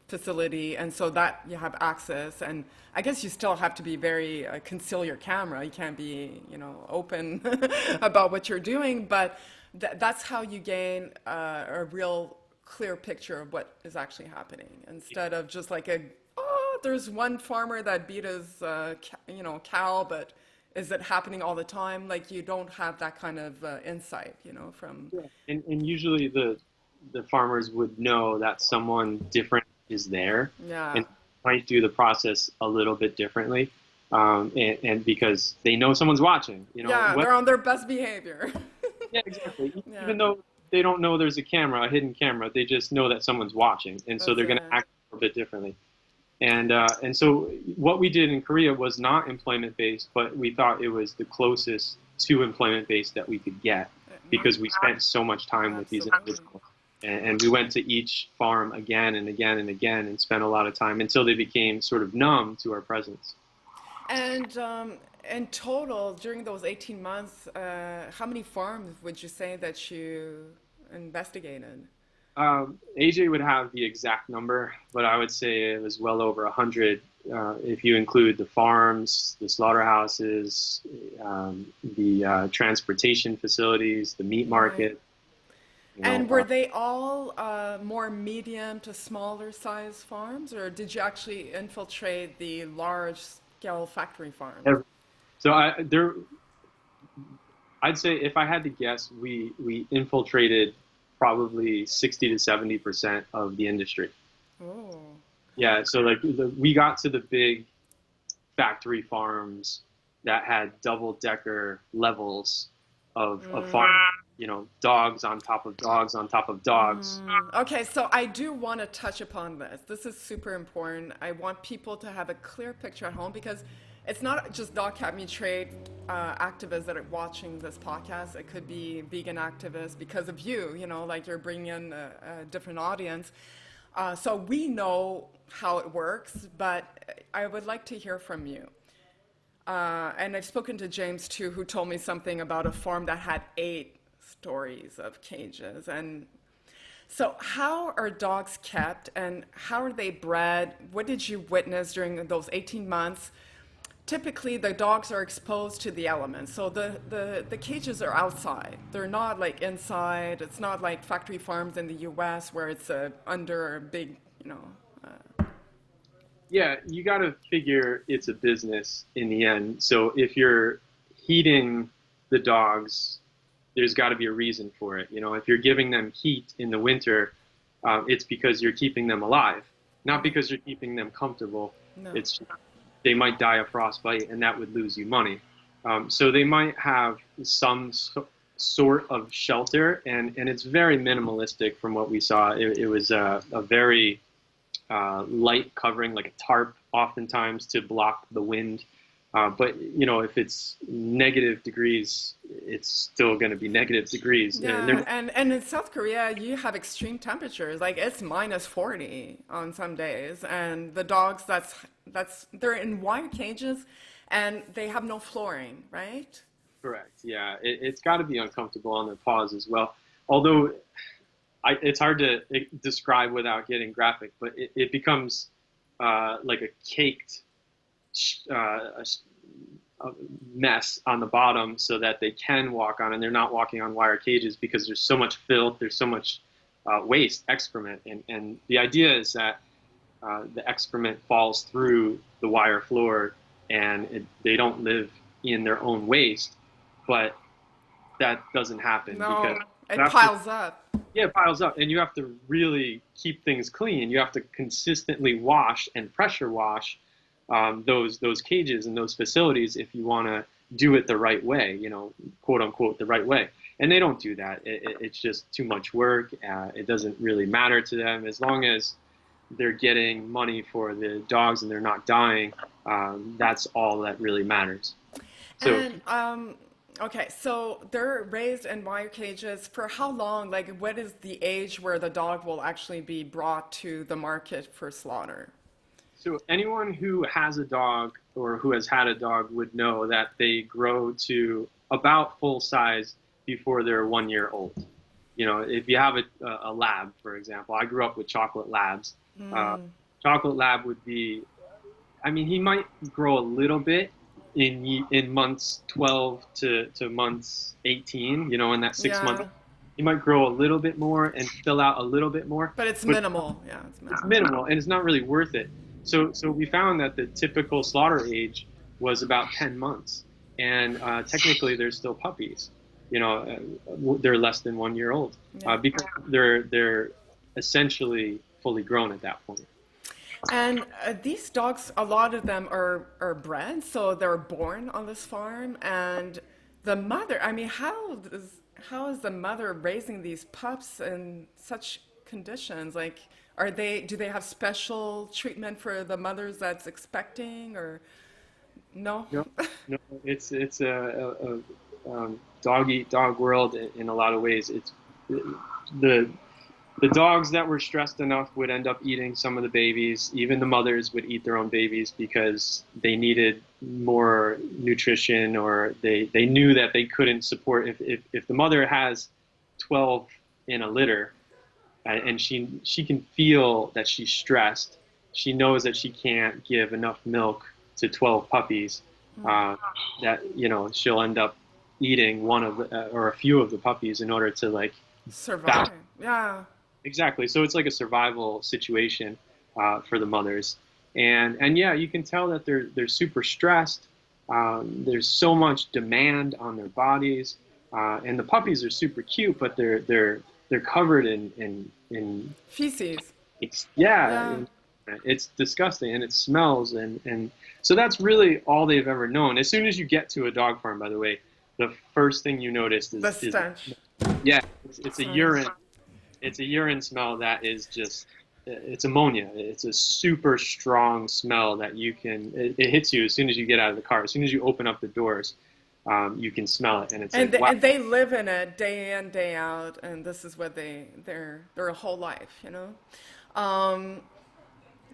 facility, and so that you have access. And I guess you still have to be very conceal your camera. You can't be, open about what you're doing, but that's how you gain a real clear picture of what is actually happening, instead of just like there's one farmer that beat his cow, but is it happening all the time? Like, you don't have that kind of insight, from. Yeah. And usually the farmers would know that someone different is there, and might do the process a little bit differently, and because they know someone's watching, they're on their best behavior. Yeah, exactly. Even though they don't know there's a hidden camera, they just know that someone's watching, and so they're going to act a little bit differently. And so what we did in Korea was not employment-based, but we thought it was the closest to employment-based that we could get, because we spent so much time with these individuals. And we went to each farm again and again and again and spent a lot of time until they became sort of numb to our presence. And in total, during those 18 months, how many farms would you say that you investigated? AJ would have the exact number, but I would say it was well over 100 if you include the farms, the slaughterhouses, the transportation facilities, the meat market. And were they all more medium to smaller size farms, or did you actually infiltrate the large scale factory farms? So I'd say if I had to guess, we infiltrated probably 60 to 70% of the industry. Oh. Yeah, so like we got to the big factory farms that had double-decker levels, of farm, dogs on top of dogs on top of dogs. Okay, so I do want to touch upon this. This is super important. I want people to have a clear picture at home because it's not just dog cat meat trade activists that are watching this podcast. It could be vegan activists because of you, like you're bringing in a different audience. So we know how it works, but I would like to hear from you. And I've spoken to James too, who told me something about a farm that had 8 stories of cages. And so how are dogs kept and how are they bred? What did you witness during those 18 months? Typically, the dogs are exposed to the elements. So the cages are outside. They're not like inside. It's not like factory farms in the US where it's under a big, Yeah, you got to figure it's a business in the end. So if you're heating the dogs, there's got to be a reason for it. If you're giving them heat in the winter, it's because you're keeping them alive, not because you're keeping them comfortable. No. They might die of frostbite, and that would lose you money. So they might have some sort of shelter, and it's very minimalistic from what we saw. It was a very light covering, like a tarp, oftentimes to block the wind. But if it's negative degrees, it's still going to be negative degrees. Yeah, and in South Korea, you have extreme temperatures. Like it's minus 40 on some days, and the dogs they're in wire cages, and they have no flooring, right? Correct. Yeah, it's got to be uncomfortable on their paws as well. Although it's hard to describe without getting graphic, but it becomes like a caked mess on the bottom so that they can walk on, and they're not walking on wire cages because there's so much filth, there's so much waste, excrement, and the idea is that the excrement falls through the wire floor and they don't live in their own waste, but that doesn't happen because it piles up. Yeah, it piles up, and you have to really keep things clean. You have to consistently wash and pressure wash those cages and those facilities if you want to do it the right way, quote unquote, the right way. And they don't do that. It's just too much work. It doesn't really matter to them as long as they're getting money for the dogs and they're not dying. That's all that really matters. So, and okay, so they're raised in wire cages for how long? Like, what is the age where the dog will actually be brought to the market for slaughter? So anyone who has a dog or who has had a dog would know that they grow to about full size before they're 1 year old. If you have a lab, for example, I grew up with chocolate labs. Chocolate lab would be, he might grow a little bit in months 12 to months 18, in that 6 month. You might grow a little bit more and fill out a little bit more. But it's minimal. Yeah, it's minimal, and it's not really worth it. So we found that the typical slaughter age was about 10 months, and technically they're still puppies. They're less than 1 year old because they're essentially fully grown at that point. And these dogs, a lot of them are bred, so they're born on this farm. And the mother, how is the mother raising these pups in such conditions? Like, do they have special treatment for the mothers that's expecting, or no? No, it's a dog eat dog world in a lot of ways. It's the dogs that were stressed enough would end up eating some of the babies. Even the mothers would eat their own babies because they needed more nutrition, or they knew that they couldn't support. If the mother has 12 in a litter, and she can feel that she's stressed, she knows that she can't give enough milk to 12 puppies, that she'll end up eating one of or a few of the puppies in order to survive. Yeah. Exactly. So it's like a survival situation for the mothers, and yeah, you can tell that they're super stressed. There's so much demand on their bodies, and the puppies are super cute, but they're covered in feces. It's disgusting, and it smells, and so that's really all they've ever known. As soon as you get to a dog farm, by the way, the first thing you notice The is stench. yeah, it's a Sorry. urine smell that is just it's ammonia. It's a super strong smell that it hits you as soon as you get out of the car. As soon as you open up the doors, you can smell it, and it's like, wow. And they live in it day in, day out, and this is what their whole life, you know. Um,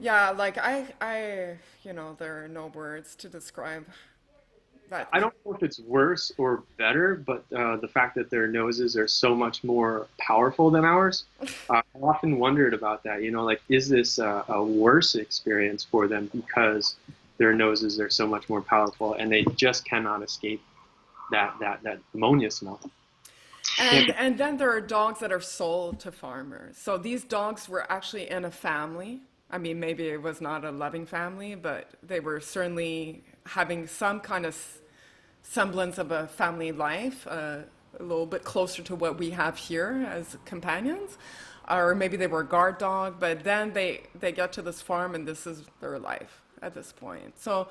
yeah, like there are no words to describe that. I don't know if it's worse or better, but the fact that their noses are so much more powerful than ours, I've often wondered about that. Like, is this a worse experience for them because their noses are so much more powerful and they just cannot escape that ammonia smell? And then there are dogs that are sold to farmers. So these dogs were actually in a family. I mean, maybe it was not a loving family, but they were certainly having some kind of semblance of a family life, a little bit closer to what we have here as companions. Or maybe they were a guard dog, but then they get to this farm and this is their life at this point. So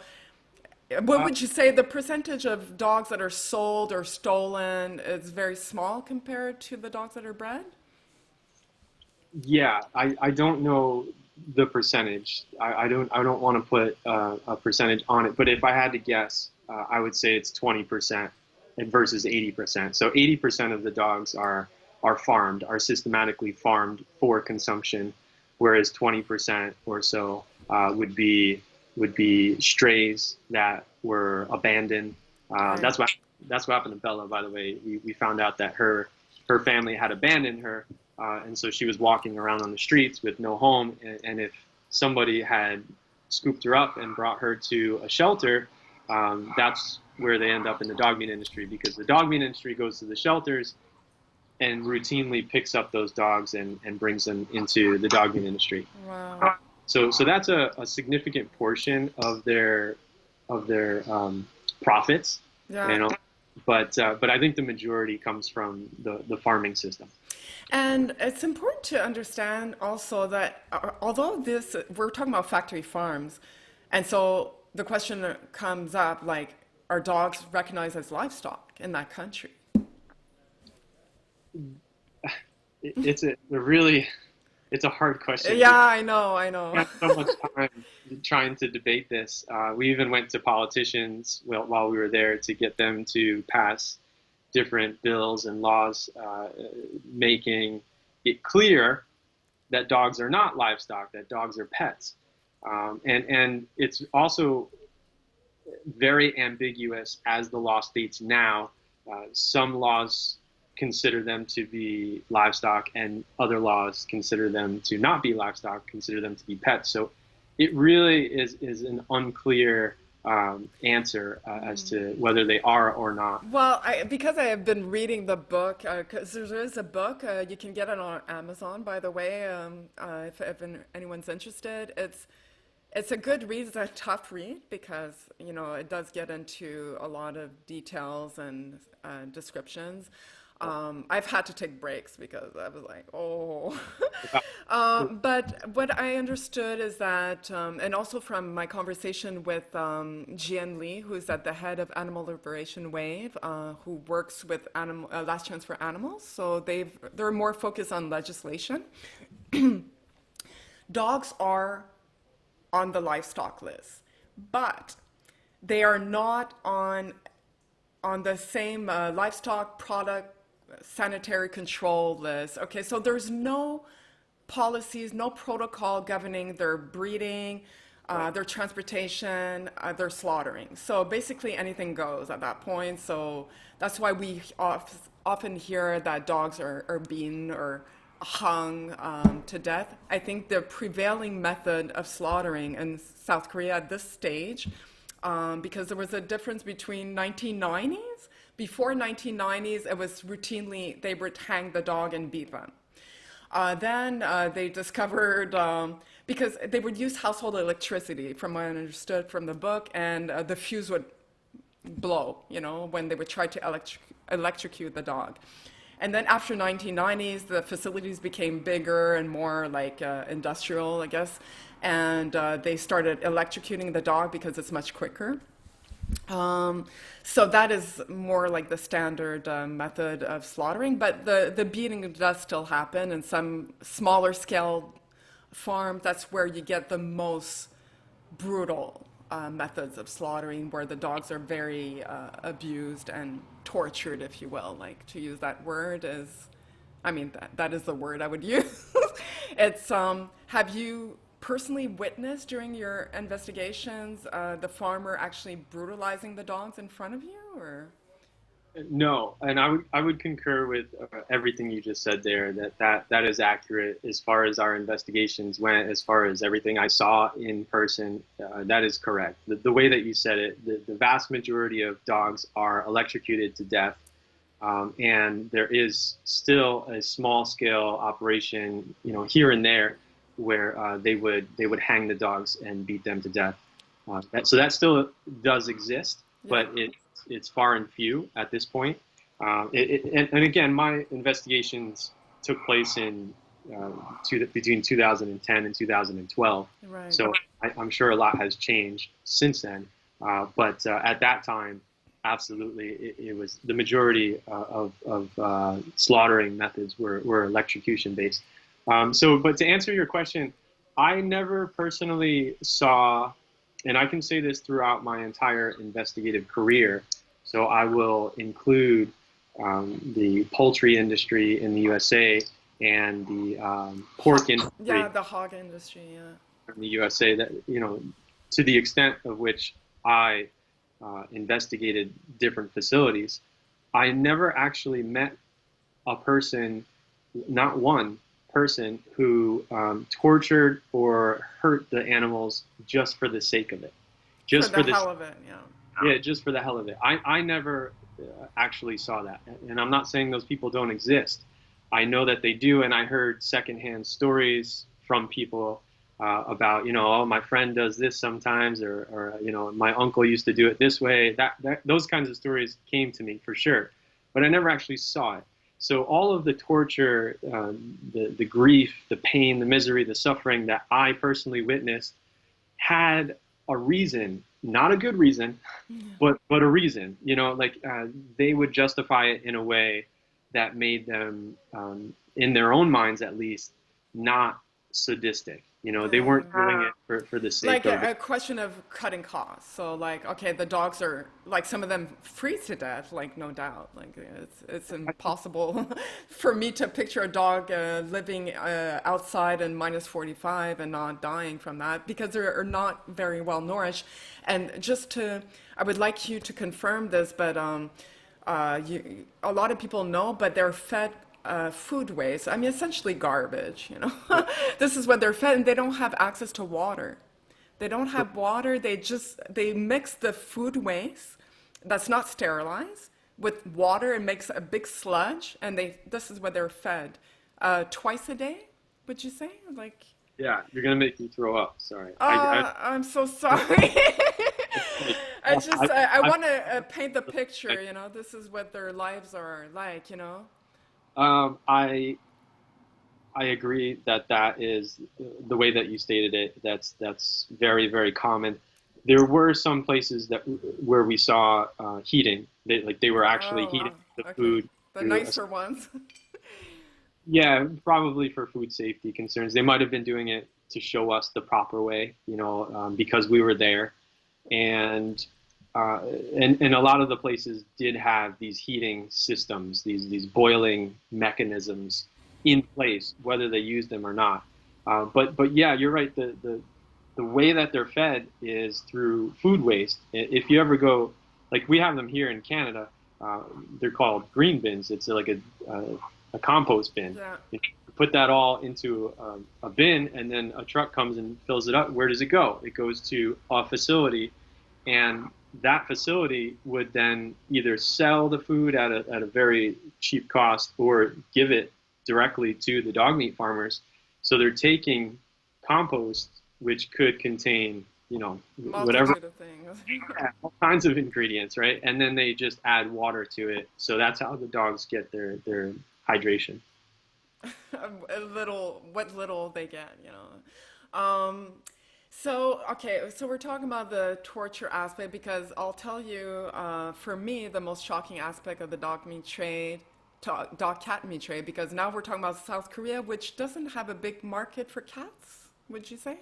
what would you say the percentage of dogs that are sold or stolen is very small compared to the dogs that are bred? Yeah, I don't know the percentage. I don't want to put a percentage on it, but if I had to guess, I would say it's 20% versus 80%. So 80% of the dogs are farmed, are systematically farmed for consumption, whereas 20% or so would be strays that were abandoned. Right. That's what happened to Bella, by the way. We found out that her family had abandoned her, and so she was walking around on the streets with no home. And if somebody had scooped her up and brought her to a shelter, that's where they end up in the dog meat industry, because the dog meat industry goes to the shelters and routinely picks up those dogs and brings them into the dog meat industry. Wow. So that's a significant portion of their profits, Yeah. you know. But I think the majority comes from the farming system. And it's important to understand also that although we're talking about factory farms, and so the question comes up like, are dogs recognized as livestock in that country? It's a hard question. Yeah, I know, I We know. spent so much time trying to debate this. We even went to politicians while we were there to get them to pass different bills and laws making it clear that dogs are not livestock, that dogs are pets. And it's also very ambiguous as the law states now. Some laws consider them to be livestock, and other laws consider them to not be livestock, consider them to be pets. So it really is an unclear answer as to whether they are or not. Well, because I have been reading the book, because there is a book, you can get it on Amazon, by the way, if anyone's interested. It's a good read. It's a tough read because, it does get into a lot of details and descriptions. I've had to take breaks because I was like, oh. But what I understood is that, and also from my conversation with Jian Li, who's at the head of Animal Liberation Wave, who works with Last Chance for Animals, so they're more focused on legislation. Dogs are on the livestock list, but they are not on the same livestock product sanitary control list. Okay, so there's no policies, no protocol governing their breeding, their transportation, their slaughtering. So basically anything goes at that point. So that's why we often hear that dogs are beaten or hung to death. I think the prevailing method of slaughtering in South Korea at this stage, because there was a difference between 1990s. Before 1990s, it was routinely, they would hang the dog and beat them. Then they discovered, because they would use household electricity, from what I understood from the book, and the fuse would blow, when they would try to electrocute the dog. And then after 1990s, the facilities became bigger and more like industrial, I guess, and they started electrocuting the dog because it's much quicker. So that is more like the standard method of slaughtering, but the beating does still happen in some smaller scale farms. That's where you get the most brutal methods of slaughtering, where the dogs are very abused and tortured, if you will. Like, to use that word is, I mean, that is the word I would use. It's have you personally witnessed during your investigations the farmer actually brutalizing the dogs in front of you, or? No, and I would concur with everything you just said there. That is accurate as far as our investigations went. As far as everything I saw in person, that is correct. The way that you said it, the vast majority of dogs are electrocuted to death, and there is still a small scale operation, here and there, where they would hang the dogs and beat them to death. So that still does exist, Yeah. but it's far and few at this point. And again, my investigations took place in between 2010 and 2012. Right. So I'm sure a lot has changed since then. But at that time, absolutely, it was the majority of slaughtering methods were electrocution based. But to answer your question, I never personally saw, and I can say this throughout my entire investigative career, so I will include the poultry industry in the USA and the pork Yeah, industry the hog industry, yeah. in the USA. That to the extent of which I investigated different facilities, I never actually met a person, not one person, who tortured or hurt the animals just for the sake of it, For just the for this, hell of it, yeah. yeah, just for the hell of it. I never actually saw that, and I'm not saying those people don't exist. I know that they do, and I heard secondhand stories from people about, oh, my friend does this sometimes, or my uncle used to do it this way. Those kinds of stories came to me for sure, but I never actually saw it. So all of the torture, the grief, the pain, the misery, the suffering that I personally witnessed had a reason, not a good reason, but a reason. Like they would justify it in a way that made them, in their own minds at least, not sadistic. They weren't doing it for the sake Like of it. a question of cutting costs. So like, okay, the dogs are like some of them freeze to death, like no doubt. Like it's impossible for me to picture a dog living outside in minus 45 and not dying from that because they're not very well nourished. And I would like you to confirm this, but a lot of people know, but they're fed food waste. I mean, essentially garbage, you know. This is what they're fed, and they don't have access to water. They don't have water. They mix the food waste that's not sterilized with water and makes a big sludge, and this is what they're fed twice a day. Would you say? Like, Yeah, you're gonna make me throw up. Sorry. I, I'm so sorry. I, I I, want to paint the picture. You know, this is what their lives are like. You know. um, I I agree that that is the way that you stated it. That's very, very common. There were some places where we saw heating. They were actually Oh heating wow. the Okay. food The through nicer ones. yeah, probably for food safety concerns. They might have been doing it to show us the proper way, because we were there, and uh, and a lot of the places did have these heating systems, these boiling mechanisms in place, whether they used them or not. But yeah, you're right. The way that they're fed is through food waste. If you ever go, like we have them here in Canada, uh, they're called green bins. It's like a compost bin. Yeah. You put that all into a bin, and then a truck comes and fills it up. Where does it go? It goes to a facility, and that facility would then either sell the food at a very cheap cost or give it directly to the dog meat farmers. So they're taking compost, which could contain, whatever, Multitude of things. all kinds of ingredients, right? And then they just add water to it. So that's how the dogs get their hydration. What little they get, you know. Um, So, okay, so we're talking about the torture aspect because I'll tell you, for me, the most shocking aspect of the dog meat trade, dog cat meat trade, because now we're talking about South Korea, which doesn't have a big market for cats, would you say?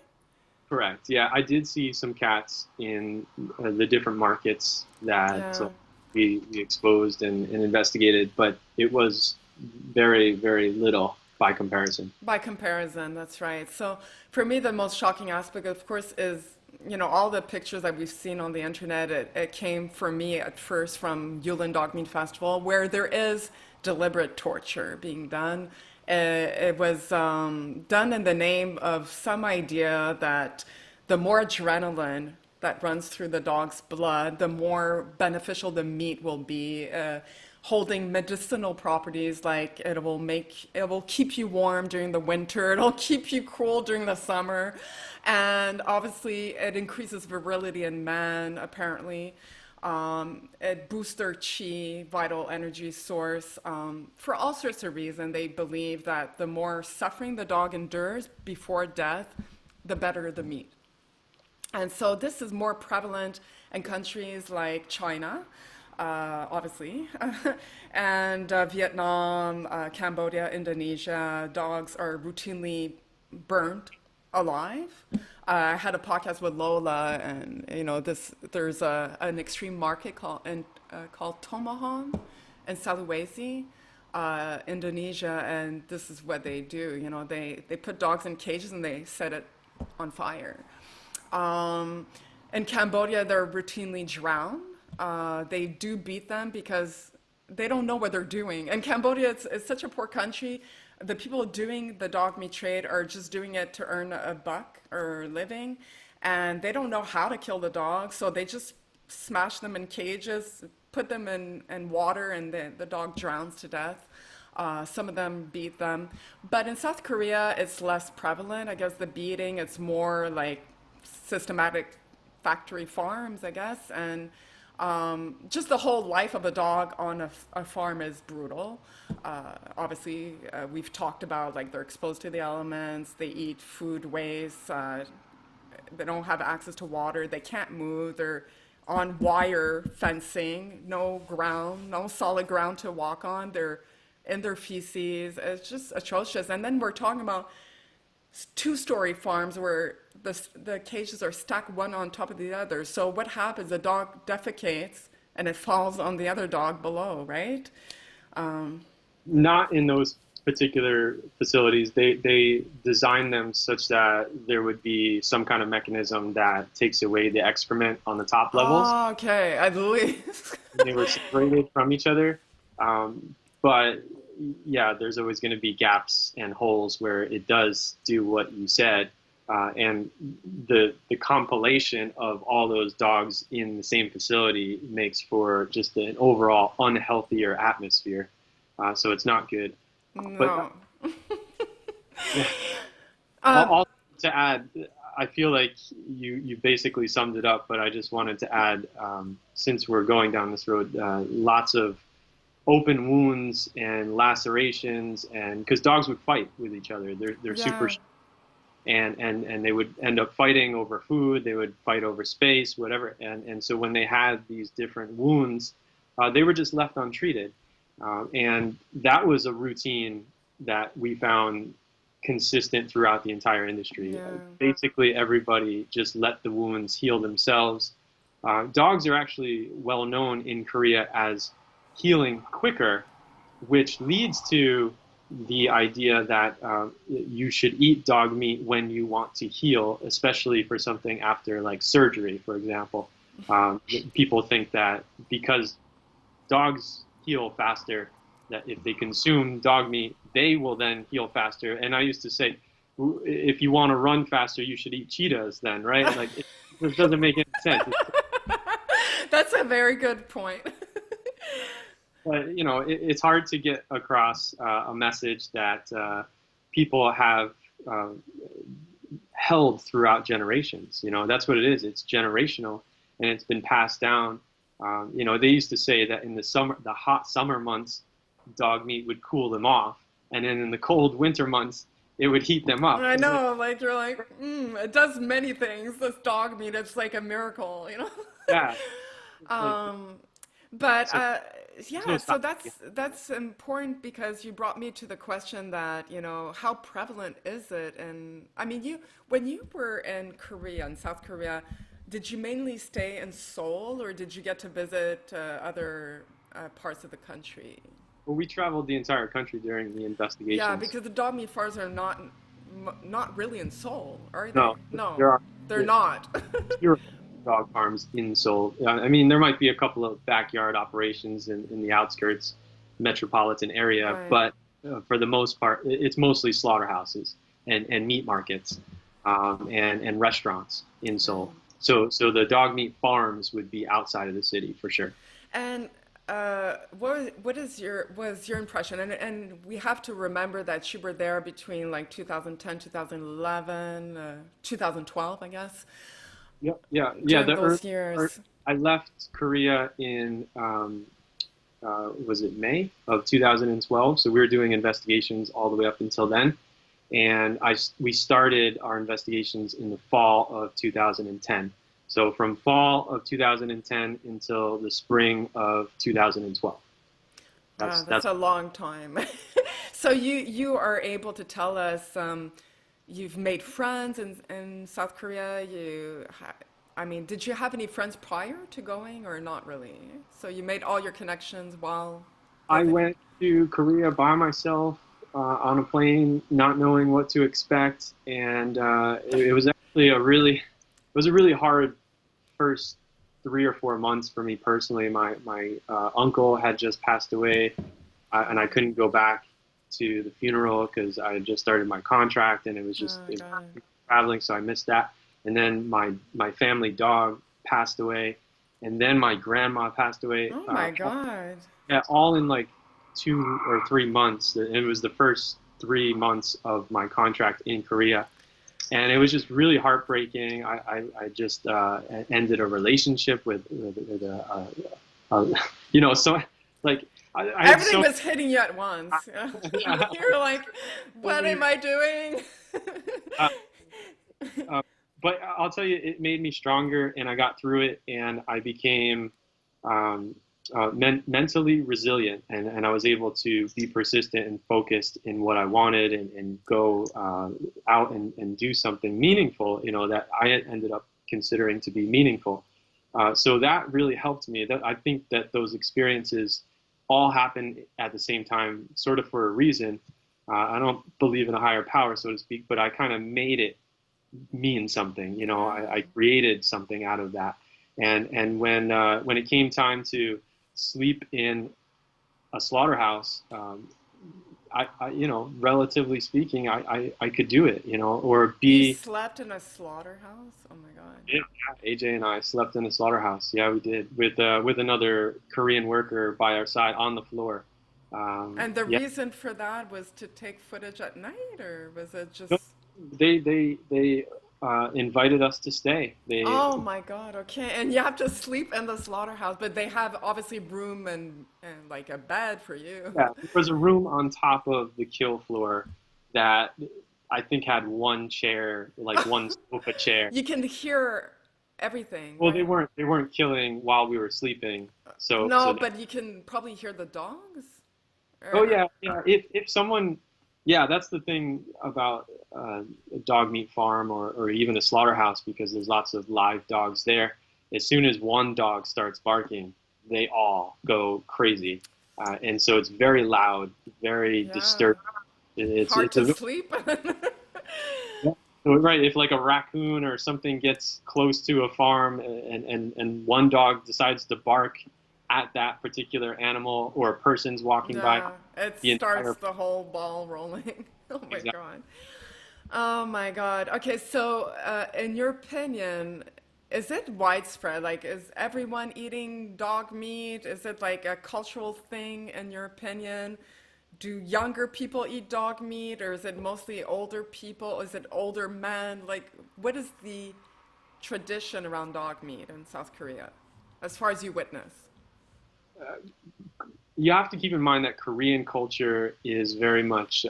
Correct. Yeah, I did see some cats in the different markets that Yeah. we exposed and investigated, but it was very, very little by comparison. By comparison, that's right. So for me, the most shocking aspect, of course, is all the pictures that we've seen on the internet. It came for me at first from Yulin Dog Meat Festival, where there is deliberate torture being done. It was done in the name of some idea that the more adrenaline that runs through the dog's blood, the more beneficial the meat will be. Holding medicinal properties like it will keep you warm during the winter, it'll keep you cool during the summer, and obviously it increases virility in men apparently. It boosts their chi, vital energy source. For all sorts of reasons, they believe that the more suffering the dog endures before death, the better the meat. And so this is more prevalent in countries like China, obviously, and Vietnam, Cambodia, Indonesia. Dogs are routinely burned alive. I had a podcast with Lola, and there's an extreme market called Tomohon in Sulawesi, Indonesia, and this is what they do. They put dogs in cages and they set it on fire. Um, in Cambodia, they're routinely drowned. They do beat them because they don't know what they're doing. And Cambodia, it's such a poor country. The people doing the dog meat trade are just doing it to earn a buck or living, and they don't know how to kill the dogs, so they just smash them in cages, put them in water, and the dog drowns to death. Some of them beat them. But in South Korea, it's less prevalent. I guess the beating, it's more like systematic factory farms, I guess. And just the whole life of a dog on a farm is brutal. Obviously, we've talked about like they're exposed to the elements, they eat food waste, they don't have access to water, they can't move, they're on wire fencing, no ground, no solid ground to walk on. They're in their feces. It's just atrocious. And then we're talking about two-story farms where the cages are stacked one on top of the other. So what happens? The dog defecates and it falls on the other dog below, right? Not in those particular facilities. They designed them such that there would be some kind of mechanism that takes away the excrement on the top levels. Oh, okay, I believe. They were separated from each other. But yeah, there's always going to be gaps and holes where it does do what you said. And the compilation of all those dogs in the same facility makes for just an overall unhealthier atmosphere. So it's not good. But No. yeah, Um, also to add, I feel like you basically summed it up, but I just wanted to add, since we're going down this road, lots of open wounds and lacerations, and because dogs would fight with each other, they're super, yeah. and they would end up fighting over food, they would fight over space, whatever, and so when they had these different wounds, they were just left untreated, and that was a routine that we found consistent throughout the entire industry. Yeah. Basically, everybody just let the wounds heal themselves. Dogs are actually well known in Korea as healing quicker, which leads to the idea that you should eat dog meat when you want to heal, especially for something after like surgery, for example. People think that because dogs heal faster, that if they consume dog meat, they will then heal faster. And I used to say, if you want to run faster, you should eat cheetahs then, right? Like it doesn't make any sense. That's a very good point. But it's hard to get across a message that people have uh, held throughout generations. That's what it is. It's generational, and it's been passed down. They used to say that in the hot summer months, dog meat would cool them off, and then in the cold winter months, it would heat them up. I It's like, know, like you're like, it does many things. This dog meat, it's like a miracle, you know? yeah, it's like Um, but so there's no yeah, so stop. that's important because you brought me to the question that, how prevalent is it? And I mean, when you were in Korea, in South Korea, did you mainly stay in Seoul or did you get to visit other parts of the country? Well, we traveled the entire country during the Yeah, investigations. because the dog meat farms are not really in Seoul, are they? No, No, there are they're not. zero dog farms in Seoul. I mean, there might be a couple of backyard operations in the outskirts metropolitan area, Right. but for the most part, it's mostly slaughterhouses and meat markets and restaurants in Seoul. Right. So the dog meat farms would be outside of the city for sure. And what is your was your impression? And we have to remember that you were there between like 2010, 2011, 2012, I guess. Yeah. During The those early, years. I left Korea in was it May of 2012? So we were doing investigations all the way up until then, and we started our investigations in the fall of 2010. So from fall of 2010 until the spring of 2012. That's That's a long time. So you are able to tell us you've made friends in South Korea. I mean, did you have any friends prior to going or not really? So you made all your connections while I visiting. went to Korea by myself on a plane, not knowing what to expect, and it was actually it was a really hard first 3 or 4 months for me personally. My uncle had just passed away, and I couldn't go back to the funeral because I had just started my contract, and Oh, it God. was traveling, so I missed that. And then my family dog passed away, and then my grandma passed away. Oh my God. Yeah, all in like 2 or 3 months. It was the first 3 months of my contract in Korea, and it was just really heartbreaking. I just ended a relationship with so like I had Everything so was hitting you at once. yeah, You're like, what am totally. I doing? Uh, uh, but I'll tell you, it made me stronger, and I got through it, and I became um, mentally resilient, and I was able to be persistent and focused in what I wanted, and go out and do something meaningful, that I had ended up considering to be meaningful. So that really helped me. That I think that those experiences all happened at the same time, sort of for a reason. I don't believe in a higher power, so to speak, but I kind of made it mean something. I Yeah. created something out of that. And when it came time to sleep in a slaughterhouse, relatively speaking, I could do it. Or You be. slept in a slaughterhouse? Oh my God. Yeah, AJ and I slept in a slaughterhouse. Yeah, we did with another Korean worker by our side on the floor. And the Yeah, reason for that was to take footage at night, or was it just, they invited us to stay. oh my God, okay. And you have to sleep in the slaughterhouse, but they have obviously room and like a bed for you. Yeah, there was a room on top of the kill floor that I think had one chair, like one sofa chair. You can hear everything, Well, right? they weren't killing while we were sleeping. So No, that, but you can probably hear the dogs. oh Or, yeah. If someone, yeah, that's the thing about a dog meat farm or even a slaughterhouse, because there's lots of live dogs there. As soon as one dog starts barking, they all go crazy, and so it's very loud, very yeah, disturbing. hard It's to a sleep. Yeah. So, right, if like a raccoon or something gets close to a farm, and one dog decides to bark at that particular animal, or a person's walking by, Yeah, it the starts entire the whole ball rolling. Oh my exact. God. Oh my God. Okay, so in your opinion, is it widespread? Like, is everyone eating dog meat? Is it like a cultural thing in your opinion? Do younger people eat dog meat, or is it mostly older people? Is it older men? Like, what is the tradition around dog meat in South Korea, as far as you witness? you have to keep in mind that Korean culture is very much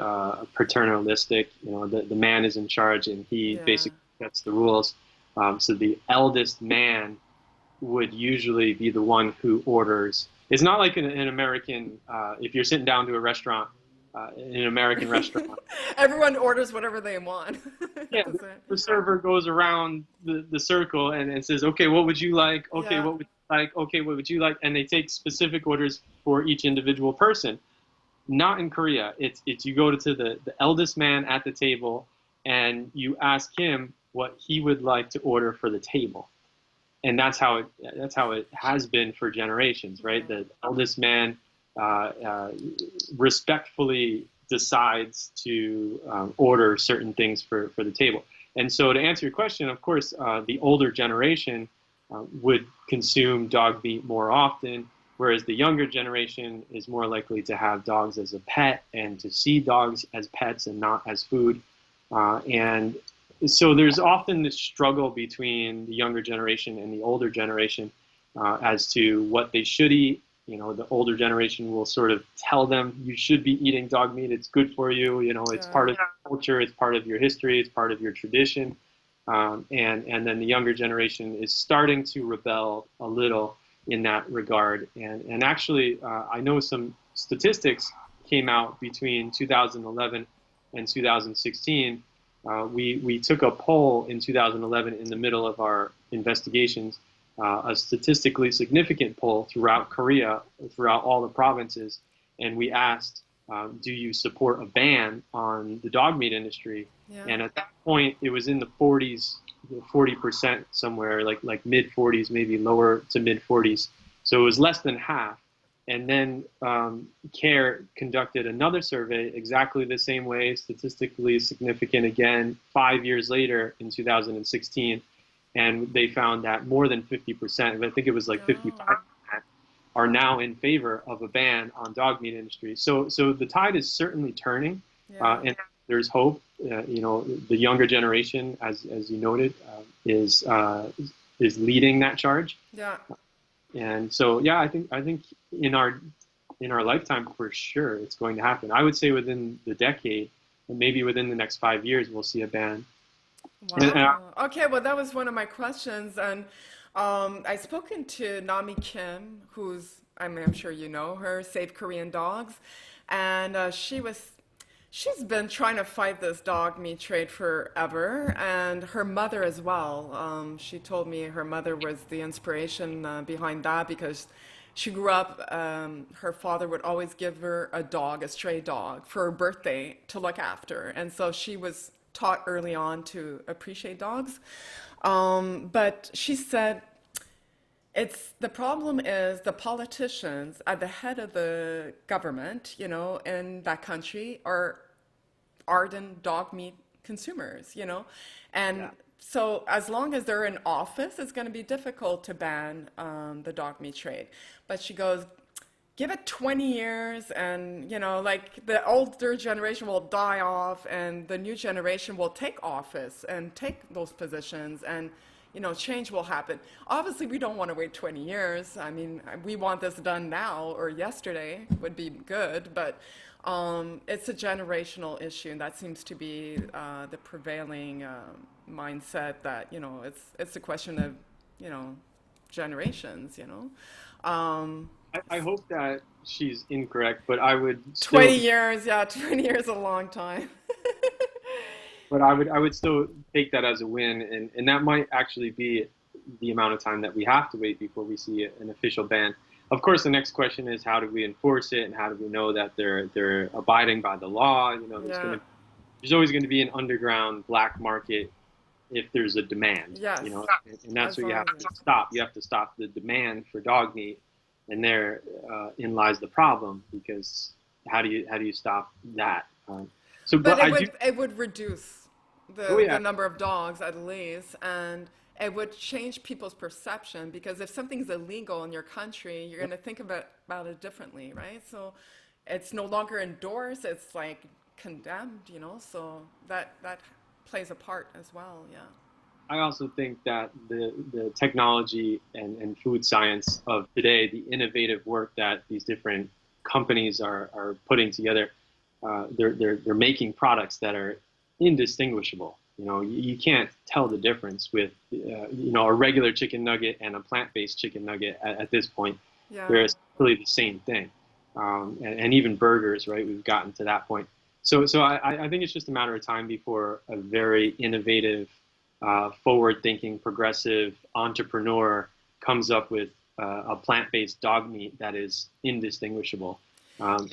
paternalistic. You know, the man is in charge and he Yeah. basically sets the rules. So the eldest man would usually be the one who orders. It's not like an American, if you're sitting down to a restaurant, in an American restaurant. Everyone orders whatever they want. Yeah, That's it. the server goes around the circle and says, okay, what would you like? Okay, Yeah. what would you like? Okay, what would you like? And they take specific orders for each individual person. Not in Korea. It's you go to the eldest man at the table and you ask him what he would like to order for the table. And that's how it has been for generations, right? The eldest man respectfully decides to order certain things for the table. And so, to answer your question, of course, the older generation would consume dog meat more often, whereas the younger generation is more likely to have dogs as a pet and to see dogs as pets and not as food. And so there's often this struggle between the younger generation and the older generation as to what they should eat. You know, the older generation will sort of tell them you should be eating dog meat. It's good for you. You know, it's Yeah. part of your culture. It's part of your history. It's part of your tradition. And then the younger generation is starting to rebel a little in that regard. And actually, I know some statistics came out between 2011 and 2016. We took a poll in 2011 in the middle of our investigations, a statistically significant poll throughout Korea, throughout all the provinces, and we asked, do you support a ban on the dog meat industry? Yeah. And at that point, it was in the 40s, 40% somewhere, like mid 40s, maybe lower to mid 40s. So it was less than half. And then CARE conducted another survey exactly the same way, statistically significant again, 5 years later in 2016. And they found that more than 50%, I think it was like Oh. 55%, are now in favor of a ban on dog meat industry. So the tide is certainly turning, Yeah. and there's hope. You know, the younger generation, as you noted, is leading that charge. Yeah. And so, yeah, I think in our lifetime for sure it's going to happen. I would say within the decade, and maybe within the next 5 years, we'll see a ban. And Wow. Okay, well, that was one of my questions. And I spoken to Nami Kim, who's, I mean, I'm sure you know her, Save Korean Dogs. And she's been trying to fight this dog meat trade forever. And her mother as well. She told me her mother was the inspiration behind that because she grew up, her father would always give her a dog, a stray dog, for her birthday to look after. And so she was taught early on to appreciate dogs. But she said it's the problem is the politicians at the head of the government, you know, in that country are ardent dog meat consumers, you know, and yeah, so as long as they're in office, it's going to be difficult to ban the dog meat trade. But she goes, give it 20 years and you know like the older generation will die off and the new generation will take office and take those positions and you know change will happen. Obviously we don't want to wait 20 years. I mean we want this done now or yesterday would be good, but it's a generational issue and that seems to be the prevailing mindset that you know it's a question of you know generations, you know. I hope that she's incorrect, but I would 20 still, years, yeah, 20 years is a long time. but I would still take that as a win, and that might actually be the amount of time that we have to wait before we see an official ban. Of course, the next question is how do we enforce it, and how do we know that they're abiding by the law? You know, Yeah, there's always going to be an underground black market if there's a demand. yes, You know, and that's as what you long have as to it's, stop. You have to stop the demand for dog meat, and there in lies the problem because how do you stop that? but But I do. it would reduce Oh the yeah, number of dogs at least, and it would change people's perception because if something's illegal in your country, you're going to think about it differently, right? So it's no longer endorsed, it's like condemned, you know, so that plays a part as well, yeah. I also think that the technology and food science of today, the innovative work that these different companies are putting together, they're making products that are indistinguishable. You can't tell the difference with a regular chicken nugget and a plant-based chicken nugget at this point. Yeah. They're really the same thing, and even burgers, right? We've gotten to that point. So I think it's just a matter of time before a very innovative, forward-thinking, progressive entrepreneur comes up with a plant-based dog meat that is indistinguishable. And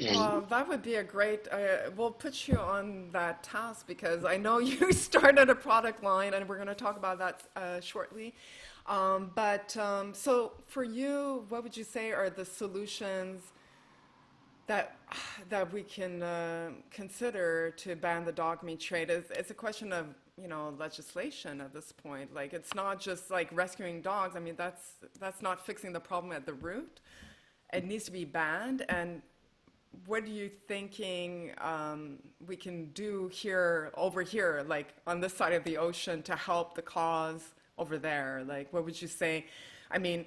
That would be a great, we'll put you on that task because I know you started a product line and we're going to talk about that shortly. So for you, what would you say are the solutions that that we can consider to ban the dog meat trade? It's a question of legislation at this point. Like it's not just like rescuing dogs. I mean that's not fixing the problem at the root. It needs to be banned. And what are you thinking we can do over here, like on this side of the ocean, to help the cause over there? Like, what would you say? I mean,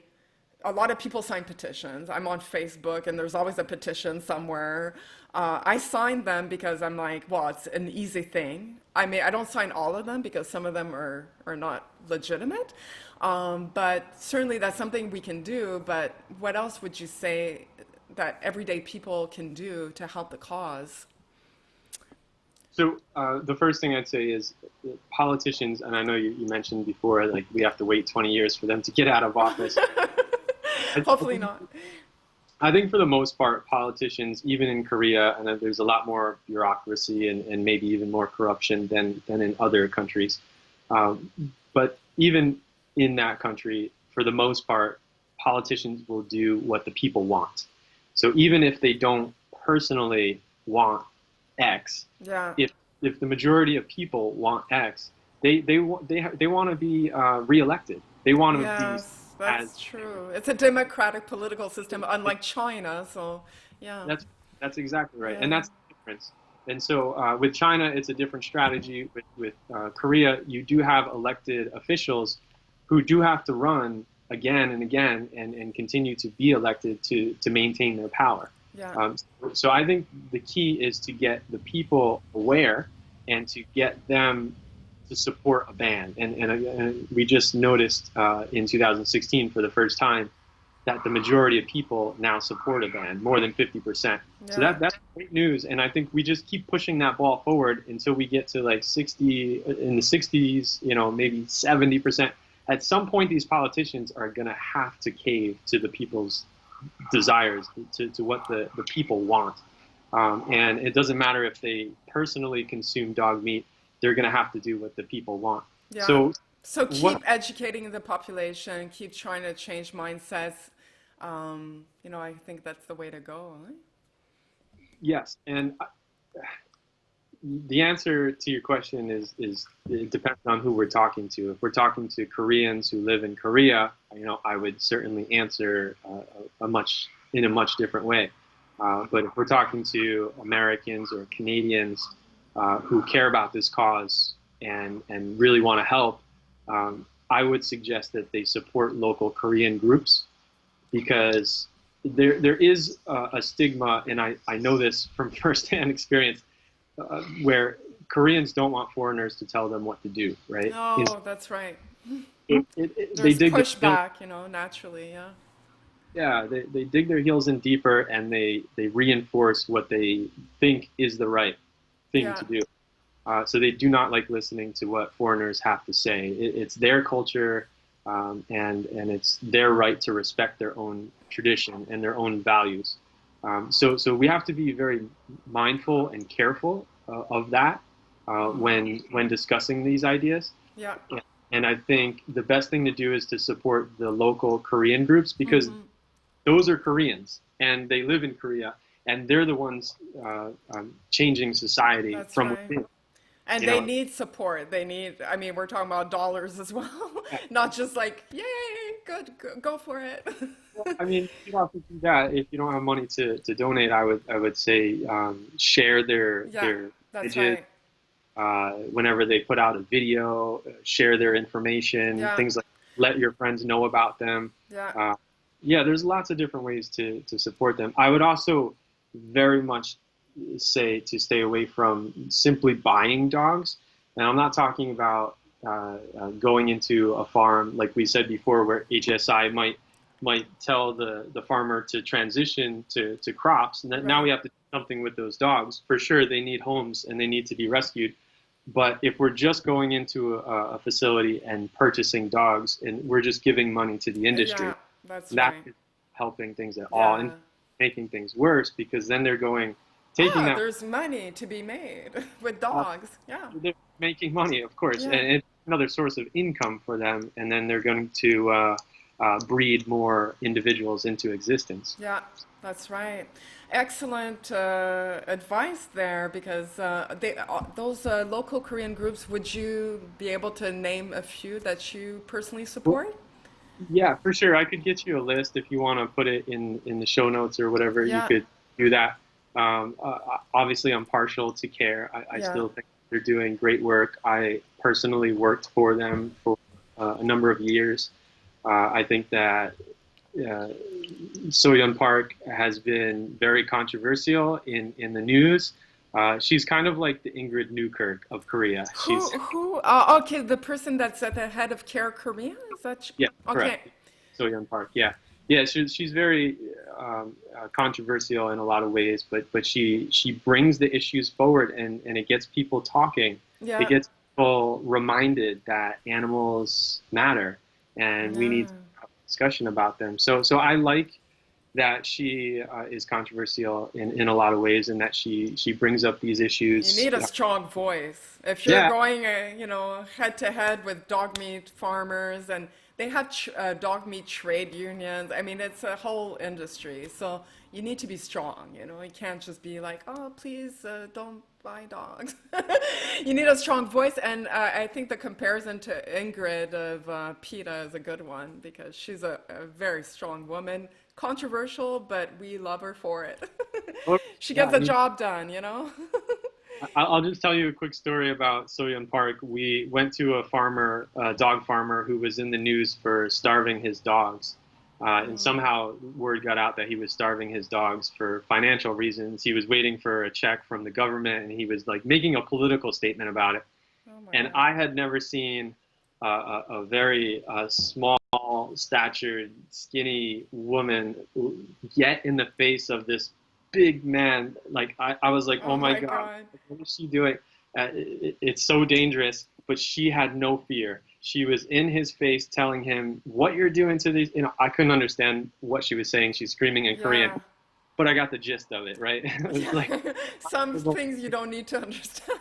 a lot of people sign petitions. I'm on Facebook, and there's always a petition somewhere. I sign them because I'm like, well, it's an easy thing. I don't sign all of them because some of them are not legitimate. But certainly that's something we can do. But what else would you say that everyday people can do to help the cause? so the first thing I'd say is politicians, and I know you mentioned before, like we have to wait 20 years for them to get out of office. Hopefully not. I think for the most part, politicians, even in Korea, and there's a lot more bureaucracy and maybe even more corruption than in other countries. But even in that country, for the most part, politicians will do what the people want. So even if they don't personally want X, Yeah. if the majority of people want X, they want to be reelected. They want to be Yes, as that's true. It's a democratic political system, unlike China. So, yeah, that's exactly right, and yeah, that's the difference. And so with China, it's a different strategy. With Korea, you do have elected officials who do have to run again and again and continue to be elected to maintain their power. yeah, So I think the key is to get the people aware and to get them to support a ban. And we just noticed in 2016 for the first time that the majority of people now support a ban, more than 50%. So yeah. that's great news. And I think we just keep pushing that ball forward until we get to like 60, in the 60s, maybe 70%. At some point, these politicians are going to have to cave to the people's desires, to what the people want. And it doesn't matter if they personally consume dog meat, they're going to have to do what the people want. Yeah. So So what keep educating the population, keep trying to change mindsets. I think that's the way to go. Right? Yes, and the answer to your question is it depends on who we're talking to. If we're talking to Koreans who live in Korea, I would certainly answer in a much different way. But if we're talking to Americans or Canadians who care about this cause and really want to help, I would suggest that they support local Korean groups because there is a stigma, and I know this from firsthand experience, where Koreans don't want foreigners to tell them what to do, right? No, that's right. They There's dig their heels, pushback, naturally. Yeah. yeah, they dig their heels in deeper and they reinforce what they think is the right thing Yeah. to do. So they do not like listening to what foreigners have to say. It's their culture, and it's their right to respect their own tradition and their own values. So we have to be very mindful and careful of that when discussing these ideas. Yeah. And I think the best thing to do is to support the local Korean groups because Hmm. those are Koreans and they live in Korea and they're the ones changing society That's from right. within. And You they know, need support. I mean, we're talking about dollars as well, not just like, yay, good, go for it. I mean, you don't have to do that if you don't have money to donate. I would say share Yeah, their that's pages, right. whenever they put out a video, share their information, Yeah. things like let your friends know about them. Yeah. Uh, yeah, there's lots of different ways to support them. I would also very much say to stay away from simply buying dogs. And I'm not talking about going into a farm like we said before, where HSI might tell the farmer to transition to crops. And now we Right. have to do something with those dogs. For sure, they need homes and they need to be rescued. But if we're just going into a facility and purchasing dogs and we're just giving money to the industry, Yeah. That's that right. isn't helping things at all and Yeah. making things worse because then they're taking Ah, that, there's money to be made with dogs. Yeah. they're making money, of course, and Yeah. it's another source of income for them, and then they're going to breed more individuals into existence. Yeah, that's right. Excellent advice there because those local Korean groups, would you be able to name a few that you personally Well, support? yeah, for sure. I could get you a list if you want to put it in the show notes or whatever. You Yeah, could do that. Obviously, I'm partial to CARE. I yeah. still think they're doing great work. I personally worked for them for a number of years. I think that uh, Soyeon Park has been very controversial in the news. She's kind of like the Ingrid Newkirk of Korea. She's Okay, the person that's at the head of Care Korea? Is that, yeah, okay. correct. Soyeon Park, yeah, yeah. She's very controversial in a lot of ways, but she brings the issues forward and it gets people talking. It Yeah, gets people reminded that animals matter and we need to yeah. have a discussion about them. So I like that she is controversial in a lot of ways and that she brings up these You issues. need a strong voice. If you're Yeah, going, head to head with dog meat farmers, and they have dog meat trade unions. I mean, it's a whole industry. So you need to be strong. You can't just be like, oh, please don't buy dogs. You need a strong voice, and I think the comparison to Ingrid of PETA is a good one because she's a very strong woman. Controversial, but we love her for it. oh, She yeah. gets the job done. I'll just tell you a quick story about Soyeon Park. We went to a dog farmer who was in the news for starving his dogs. And somehow word got out that he was starving his dogs for financial reasons. He was waiting for a check from the government and he was like making a political statement about it. Oh my And God. I had never seen a very small statured, skinny woman get in the face of this big man. Like I was like, oh Oh my my God, God. what is she doing? It's so dangerous. But she had no fear. She was in his face, telling him, "What you're doing to these." I couldn't understand what she was saying. She's screaming in Korean, Yeah. but I got the gist of it, right? It was like, Yeah. Some things you don't need to understand.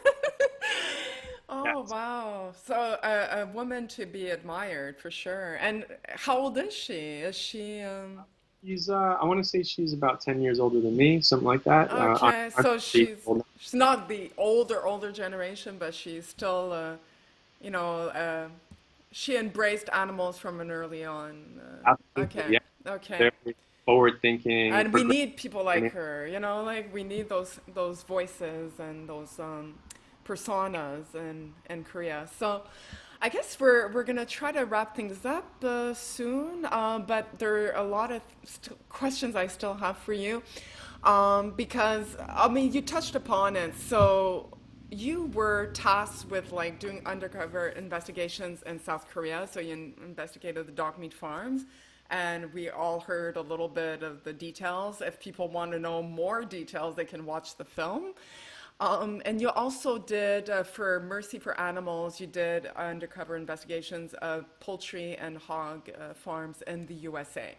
yeah, Oh, wow. So a woman to be admired for sure. And how old is she? Is she she's. I want to say she's about 10 years older than me, something like that. okay, I'm so pretty she's old. she's not the older generation, but she's still you know, uh, she embraced animals from an early on. Absolutely, Okay, yeah. okay. Very forward thinking, And we progressive. need people like her, like we need those voices and those personas in Korea. So I guess we're gonna try to wrap things up soon, but there are a lot of questions I still have for you, because I mean you touched upon it. So you were tasked with like doing undercover investigations in South Korea. So you investigated the dog meat farms, and we all heard a little bit of the details. If people want to know more details, they can watch the film. And you also did, for Mercy for Animals, you did undercover investigations of poultry and hog farms in the USA.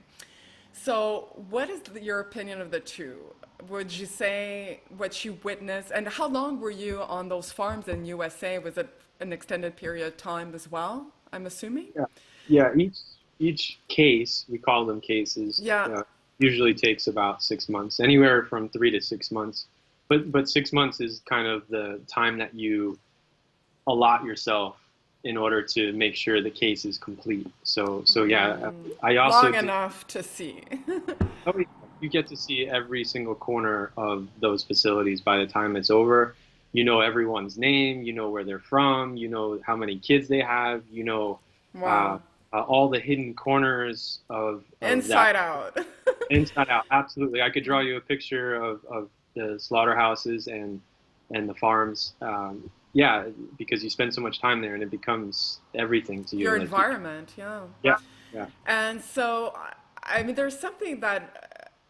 So, what is your opinion of the two? Would you say what you witnessed, and how long were you on those farms in USA? Was it an extended period of time as well, I'm assuming? Yeah, yeah. Each case, we call them cases, Yeah, usually takes about 6 months, anywhere from 3 to 6 months. But 6 months is kind of the time that you allot yourself in order to make sure the case is complete. So yeah, I also long did. enough to see. Oh, yeah, you get to see every single corner of those facilities by the time it's over. you know everyone's name, you know where they're from, you know how many kids they have, you know uh, Wow. all the hidden corners of that Inside out. inside out. Absolutely, I could draw you a picture of the slaughterhouses and the farms. Yeah, because you spend so much time there, and it becomes everything to you. Your Like, environment, yeah. yeah, yeah. And so, I mean, there's something that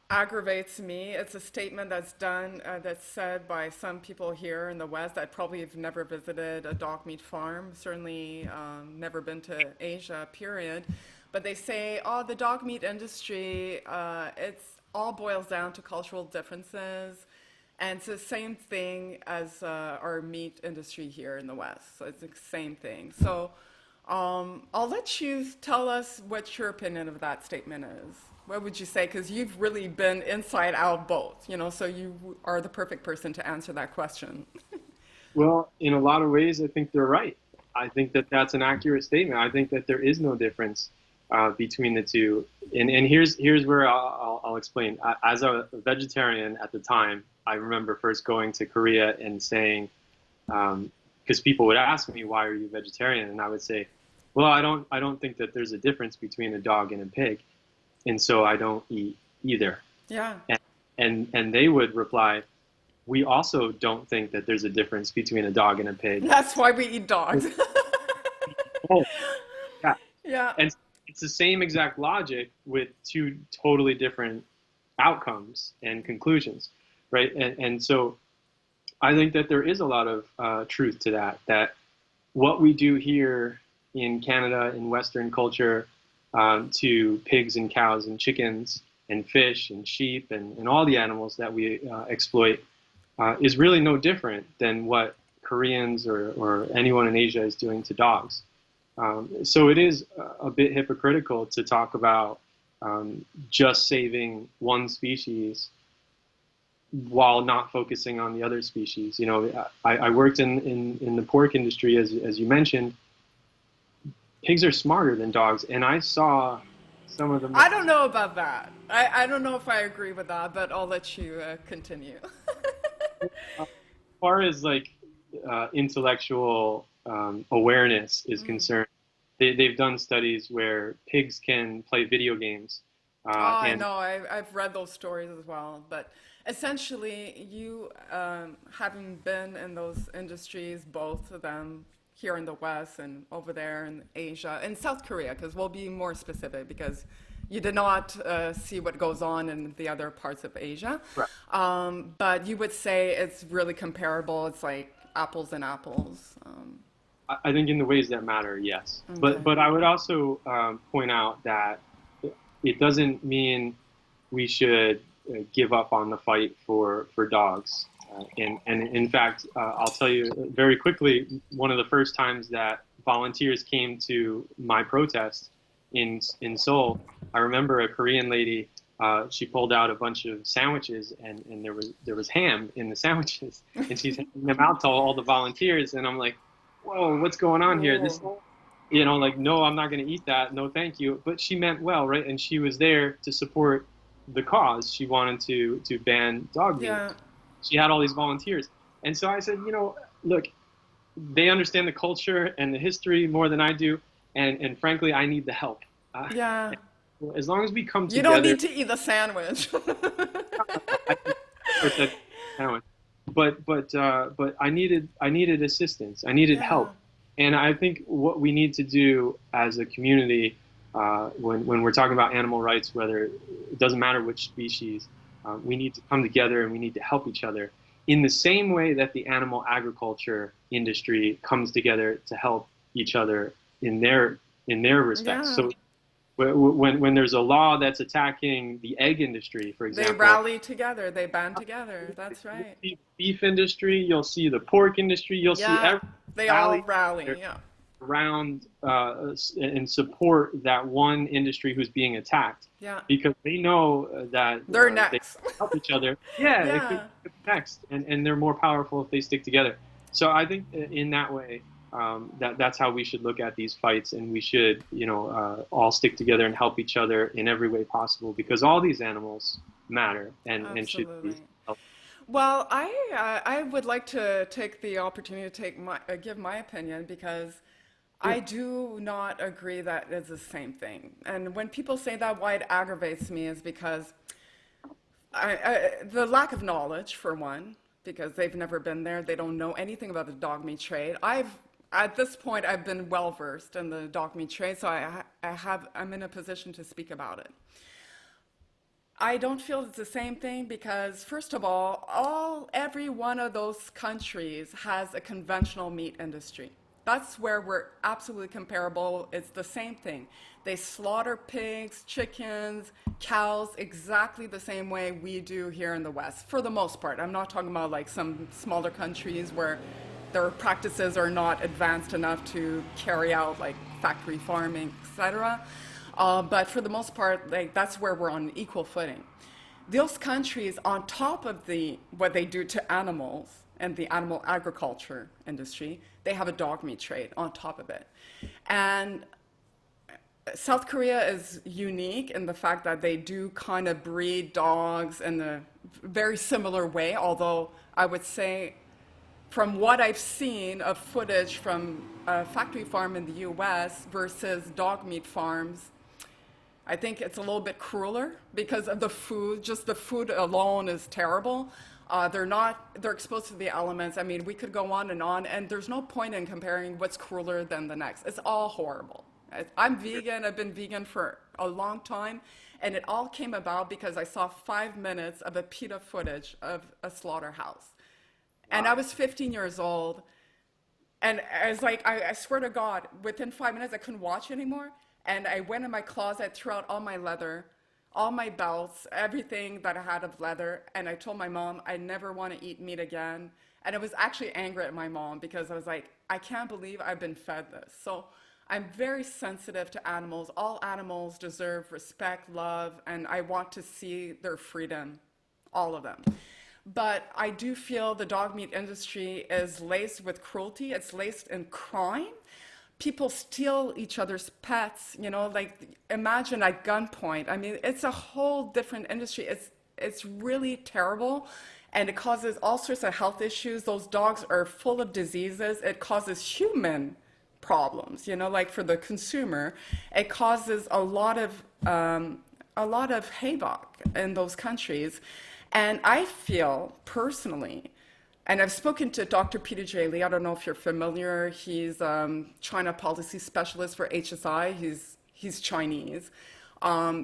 aggravates me. It's a statement that's done, that's said by some people here in the West that probably have never visited a dog meat farm, certainly never been to Asia, period. But they say, oh, the dog meat industry, it's all boils down to cultural differences. And it's the same thing as our meat industry here in the West. So it's the same thing. So I'll let you tell us what your opinion of that statement is. What would you say? Because you've really been inside out both, you know, so you are the perfect person to answer that question. Well, in a lot of ways, I think they're right. I think that that's an accurate statement. I think that there is no difference between the two. And here's where I'll explain. As a vegetarian at the time, I remember first going to Korea and saying, because people would ask me, "Why are you vegetarian?" And I would say, "Well, I don't think that there's a difference between a dog and a pig, and so I don't eat either." Yeah, And and they would reply, "We also don't think that there's a difference between a dog and a pig." that's why we eat dogs. Oh, yeah. Yeah, And it's the same exact logic with two totally different outcomes and conclusions, right? And so I think that there is a lot of truth to that, that what we do here in Canada, in Western culture, to pigs and cows and chickens and fish and sheep and all the animals that we exploit is really no different than what Koreans or anyone in Asia is doing to dogs. So it is a bit hypocritical to talk about just saving one species while not focusing on the other species. You know, I worked in the pork industry, as you mentioned. Pigs are smarter than dogs, and I saw some of them. I don't know about that. I don't know if I agree with that, but I'll let you continue. As far as like intellectual awareness is concerned, they've done studies where pigs can play video games. Oh, I And know. I've read those stories as well. But essentially, you, having been in those industries, both of them here in the West and over there in Asia, in South Korea, because we'll be more specific because you did not see what goes on in the other parts of Asia. right. But you would say it's really comparable. It's like apples and apples. I think in the ways that matter, yes. Okay. But I would also point out that it doesn't mean we should give up on the fight for dogs. And in fact, I'll tell you very quickly, one of the first times that volunteers came to my protest in Seoul, I remember a Korean lady. She pulled out a bunch of sandwiches, and there was ham in the sandwiches, and she's handing them out to all the volunteers. And I'm like, "Whoa, what's going on here? This, Whoa. you know, like, no, I'm not going to eat that. No, thank you." But she meant well, right? And she was there to support the cause. She wanted to ban dog meat. Yeah. She had all these volunteers, and so I said, you know, look, they understand the culture and the history more than I do, and frankly, I need the help. Yeah. As long as we come You don't together, need to eat the sandwich. I think first that challenge. But I needed assistance. I needed Yeah. help, and I think what we need to do as a community, when we're talking about animal rights, whether it doesn't matter which species, we need to come together and we need to help each other in the same way that the animal agriculture industry comes together to help each other in their respects. Yeah. So when there's a law that's attacking the egg industry, for They example, rally together. They band together. That's you'll right. see beef industry, you'll see the pork industry, you'll see Yeah. every They all rally rally. Yeah. around and support that one industry who's being attacked Yeah. because they know that They're they next. help each other. Yeah, it could Yeah. be next, and they're more powerful if they stick together. So I think in that way, that's how we should look at these fights, and we should, all stick together and help each other in every way possible because all these animals matter and should be Absolutely. helped. Well, I would like to take the opportunity to give my opinion because I Sure. do not agree that it's the same thing. And when people say that, why it aggravates me is because the lack of knowledge, for one, because they've never been there, they don't know anything about the dog meat trade. At this point, I've been well versed in the dog meat trade, so I'm in a position to speak about it. I don't feel it's the same thing because, first of all, every one of those countries has a conventional meat industry. That's where we're absolutely comparable. It's the same thing. They slaughter pigs, chickens, cows exactly the same way we do here in the West, for the most part. I'm not talking about like some smaller countries where their practices are not advanced enough to carry out like factory farming, etc. But for the most part, like that's where we're on equal footing. Those countries, on top of what they do to animals and the animal agriculture industry, they have a dog meat trade on top of it. And South Korea is unique in the fact that they do kind of breed dogs in a very similar way, although I would say from what I've seen of footage from a factory farm in the US versus dog meat farms, I think it's a little bit crueler because of the food. Just the food alone is terrible. They're exposed to the elements. I mean, we could go on, and there's no point in comparing what's crueler than the next. It's all horrible. I'm vegan. I've been vegan for a long time, and it all came about because I saw 5 minutes of a PETA footage of a slaughterhouse. And I Wow. was 15 years old, and I was like, I swear to God, within 5 minutes, I couldn't watch anymore. And I went in my closet, threw out all my leather, all my belts, everything that I had of leather. And I told my mom, I never want to eat meat again. And I was actually angry at my mom because I was like, I can't believe I've been fed this. So I'm very sensitive to animals. All animals deserve respect, love, and I want to see their freedom, all of them. But I do feel the dog meat industry is laced with cruelty. It's laced in crime. People steal each other's pets, like imagine at gunpoint. I mean, it's a whole different industry. It's really terrible and it causes all sorts of health issues. Those dogs are full of diseases. It causes human problems, like for the consumer. It causes a lot of havoc in those countries. And I feel personally, and I've spoken to Dr. Peter J. Lee. I don't know if you're familiar. He's China policy specialist for HSI. He's Chinese.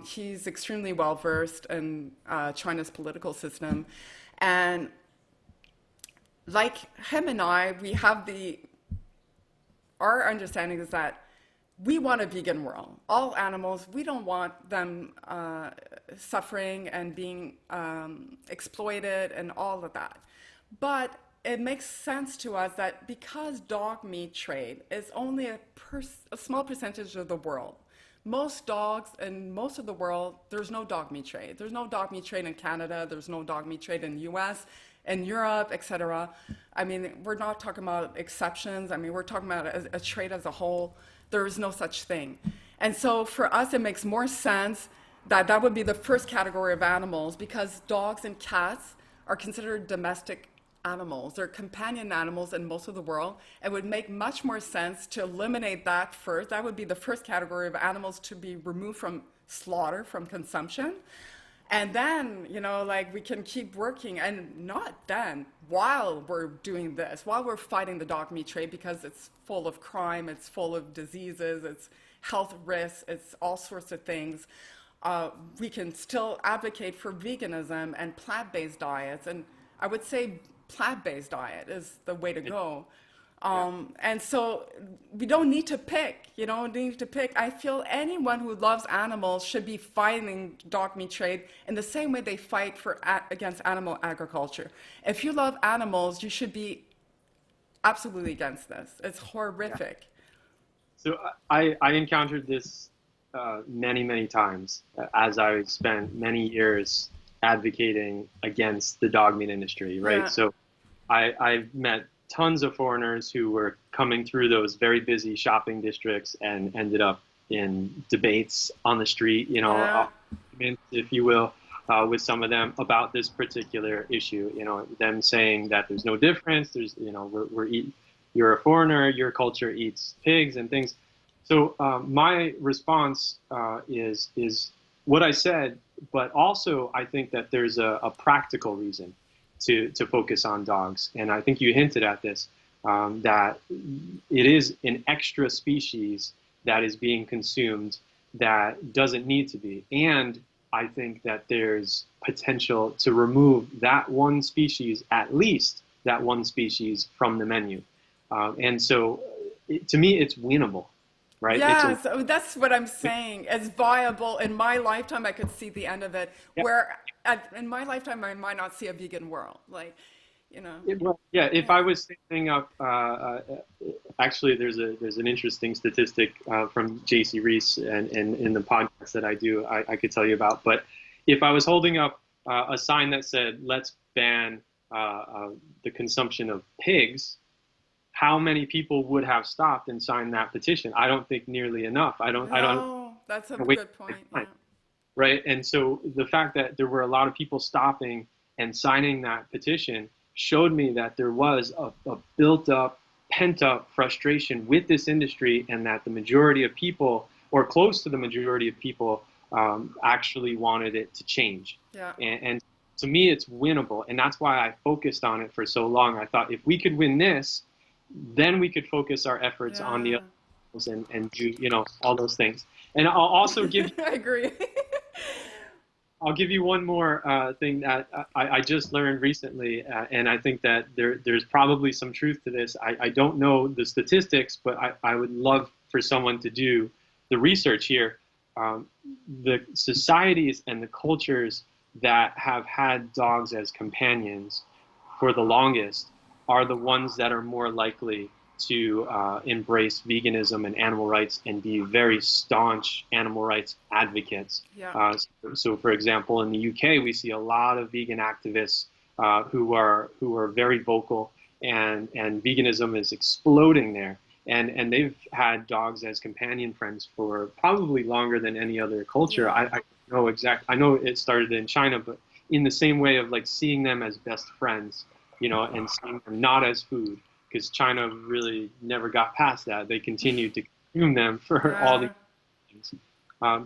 He's extremely well versed in China's political system, and like him and I, we have our understanding is that we want a vegan world. All animals, we don't want them suffering and being exploited and all of that. But it makes sense to us that because dog meat trade is only a small percentage of the world, most dogs in most of the world, there's no dog meat trade. There's no dog meat trade in Canada. There's no dog meat trade in the US, in Europe, etc. I mean, we're not talking about exceptions. I mean, we're talking about a trade as a whole. There is no such thing. And so for us, it makes more sense that that would be the first category of animals because dogs and cats are considered domestic animals. They're companion animals in most of the world. It would make much more sense to eliminate that first. That would be the first category of animals to be removed from slaughter, from consumption. And then, like we can keep working and not then, while we're doing this, while we're fighting the dog meat trade because it's full of crime, it's full of diseases, it's health risks, it's all sorts of things. We can still advocate for veganism and plant-based diets. And I would say plant-based diet is the way to go. Yeah. And so we don't need to pick, I feel anyone who loves animals should be fighting dog meat trade in the same way they fight against animal agriculture. If you love animals, you should be absolutely against this. It's Yeah. horrific. So I encountered this many, many times as I spent many years advocating against the dog meat industry, right? Yeah. So I've met tons of foreigners who were coming through those very busy shopping districts and ended up in debates on the street, Yeah. arguments, if you will. with some of them about this particular issue. Them saying that there's no difference. There's, you're a foreigner, your culture eats pigs and things. So my response is what I said, but also I think that there's a practical reason to focus on dogs, and I think you hinted at this, that it is an extra species that is being consumed that doesn't need to be, and I think that there's potential to remove that one species, at least that one species, from the menu, and so to me it's winnable. Right? Yeah, so that's what I'm saying. It's viable. In my lifetime, I could see the end of it. Yeah. Where in my lifetime, I might not see a vegan world. Like, you know. Well, yeah. If Yeah. I was thinking of, actually, there's an interesting statistic from J.C. Reese and in the podcast that I do, I could tell you about. But if I was holding up a sign that said "Let's ban the consumption of pigs," how many people would have stopped and signed that petition? I don't think nearly enough. I don't. No, that's a Wait. good point. Yeah. Right. And so the fact that there were a lot of people stopping and signing that petition showed me that there was a built up, pent up frustration with this industry, and that the majority of people, or close to the majority of people, actually wanted it to change. Yeah. And to me, it's winnable. And that's why I focused on it for so long. I thought if we could win this, then we could focus our efforts on the others and do, all those things. And I'll also give you, I agree. I'll give you one more thing that I just learned recently, and I think that there's probably some truth to this. I don't know the statistics, but I would love for someone to do the research here. The societies and the cultures that have had dogs as companions for the longest are the ones that are more likely to embrace veganism and animal rights and be very staunch animal rights advocates. Yeah. So, for example, in the UK, we see a lot of vegan activists who are very vocal, and veganism is exploding there. And they've had dogs as companion friends for probably longer than any other culture. Yeah. I know it started in China, but in the same way of like seeing them as best friends, and seeing them not as food, because China really never got past that. They continued to consume them for all these things.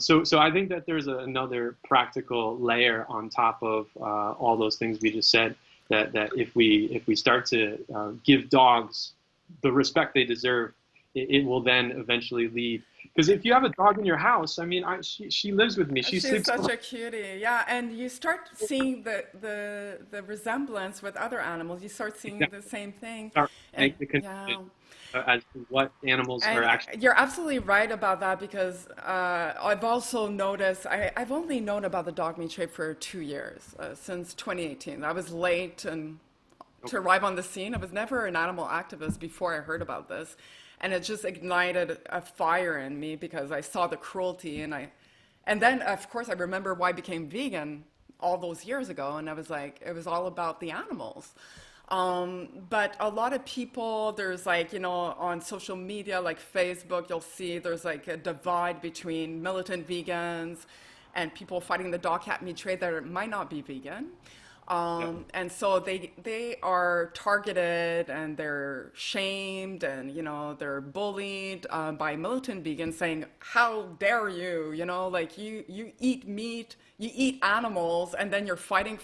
So I think that there's another practical layer on top of all those things we just said, that if we start to give dogs the respect they deserve, it will then eventually lead. Because if you have a dog in your house, I mean, she lives with me. She She's sleeps. such a cutie, yeah. And you start seeing the resemblance with other animals. You start seeing the same thing. Start And make the yeah. connection as to what animals are And actually. you're absolutely right about that, because I've also noticed, I've only known about the dog meat trade for 2 years, since 2018. I was late to arrive on the scene. I was never an animal activist before I heard about this. And it just ignited a fire in me, because I saw the cruelty, and then of course I remember why I became vegan all those years ago, and I was like, it was all about the animals. But a lot of people, there's like, on social media, like Facebook, you'll see there's like a divide between militant vegans and people fighting the dog cat meat trade that might not be vegan. And so they are targeted, and they're shamed, and they're bullied by militant vegans, saying, how dare you, like you eat meat, you eat animals, and then you're fighting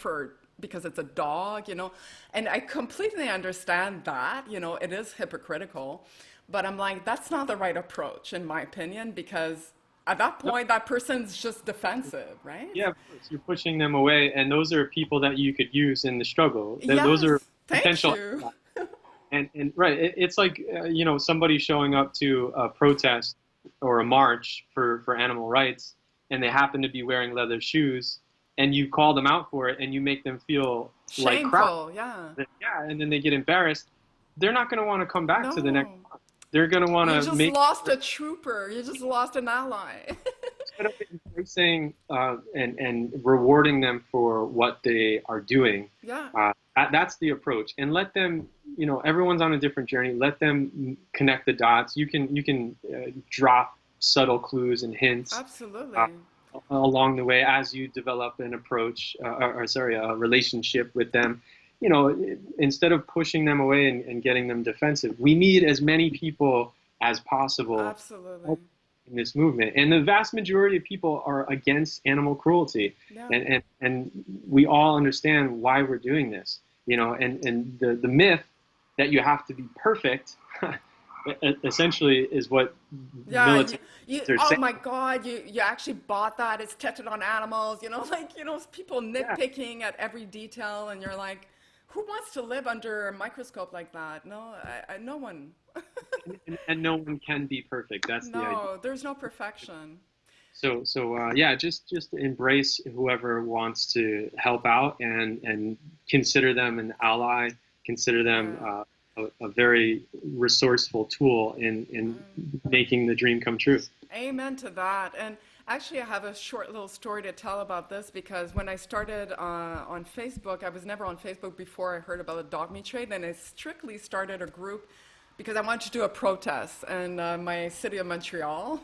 because it's a dog, and I completely understand that, it is hypocritical, but I'm like, that's not the right approach in my opinion, because at that point, that person's just defensive, right? Yeah, of course. You're pushing them away, and those are people that you could use in the struggle. Those Yes, are thank potential. you. And right, it's like somebody showing up to a protest or a march for animal rights, and they happen to be wearing leather shoes, and you call them out for it, and you make them feel like crap. Shameful, yeah. Yeah, and then they get embarrassed. They're not going to want to come back to the next No. month. They're going to want You to just make. lost a trooper. You just lost an ally. Instead of embracing and rewarding them for what they are doing, Yeah. that's the approach. And let them, everyone's on a different journey. Let them connect the dots. You can drop subtle clues and hints. Absolutely. along the way as you develop an approach, or sorry, a relationship with them. Instead of pushing them away and getting them defensive, we need as many people as possible Absolutely. in this movement. And the vast majority of people are against animal cruelty. Yeah. And we all understand why we're doing this. And the myth that you have to be perfect essentially is what Yeah, military are oh saying. my God, you actually bought that. It's tested on animals, people Yeah. nitpicking at every detail, and you're like, who wants to live under a microscope like that? No, no one. And no one can be perfect. That's the idea. No, there's no perfection. Yeah, just embrace whoever wants to help out and consider them an ally, consider them Yeah. a very resourceful tool in making the dream come true. Amen to that. And actually, I have a short little story to tell about this because when I started on Facebook, I was never on Facebook before I heard about the dog meat trade, and I strictly started a group because I wanted to do a protest in my city of Montreal.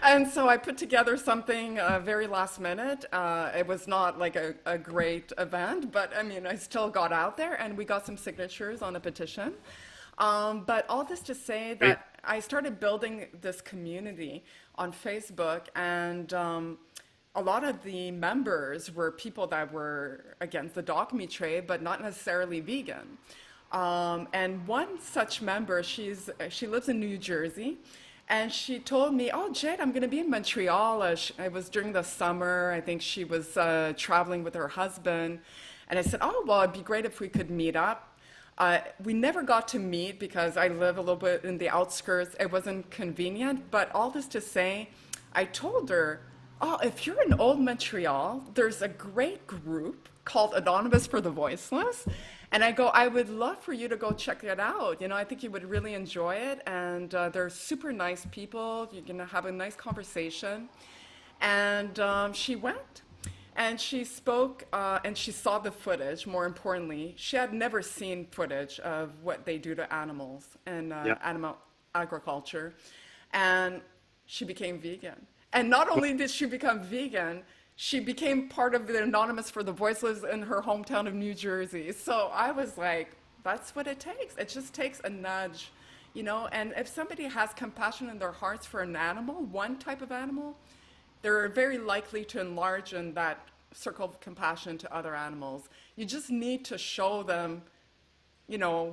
And so I put together something very last minute. It was not like a great event, but I mean, I still got out there and we got some signatures on a petition. But all this to say Right? that I started building this community on Facebook, and a lot of the members were people that were against the dog meat trade, but not necessarily vegan. And one such member, she lives in New Jersey, and she told me, "Oh, Jade, I'm going to be in Montreal." It was during the summer. I think she was traveling with her husband, and I said, "Oh, well, it'd be great if we could meet up." We never got to meet because I live a little bit in the outskirts. It wasn't convenient, but all this to say, I told her, "Oh, if you're in Old Montreal, there's a great group called Anonymous for the Voiceless." And I go, "I would love for you to go check it out. I think you would really enjoy it. And they're super nice people. You're going to have a nice conversation." And she went. And she spoke and she saw the footage, more importantly. She had never seen footage of what they do to animals and Yeah. animal agriculture. And she became vegan. And not only did she become vegan, she became part of the Anonymous for the Voiceless in her hometown of New Jersey. So I was like, that's what it takes. It just takes a nudge, And if somebody has compassion in their hearts for an animal, one type of animal, they're very likely to enlarge in that circle of compassion to other animals. You just need to show them,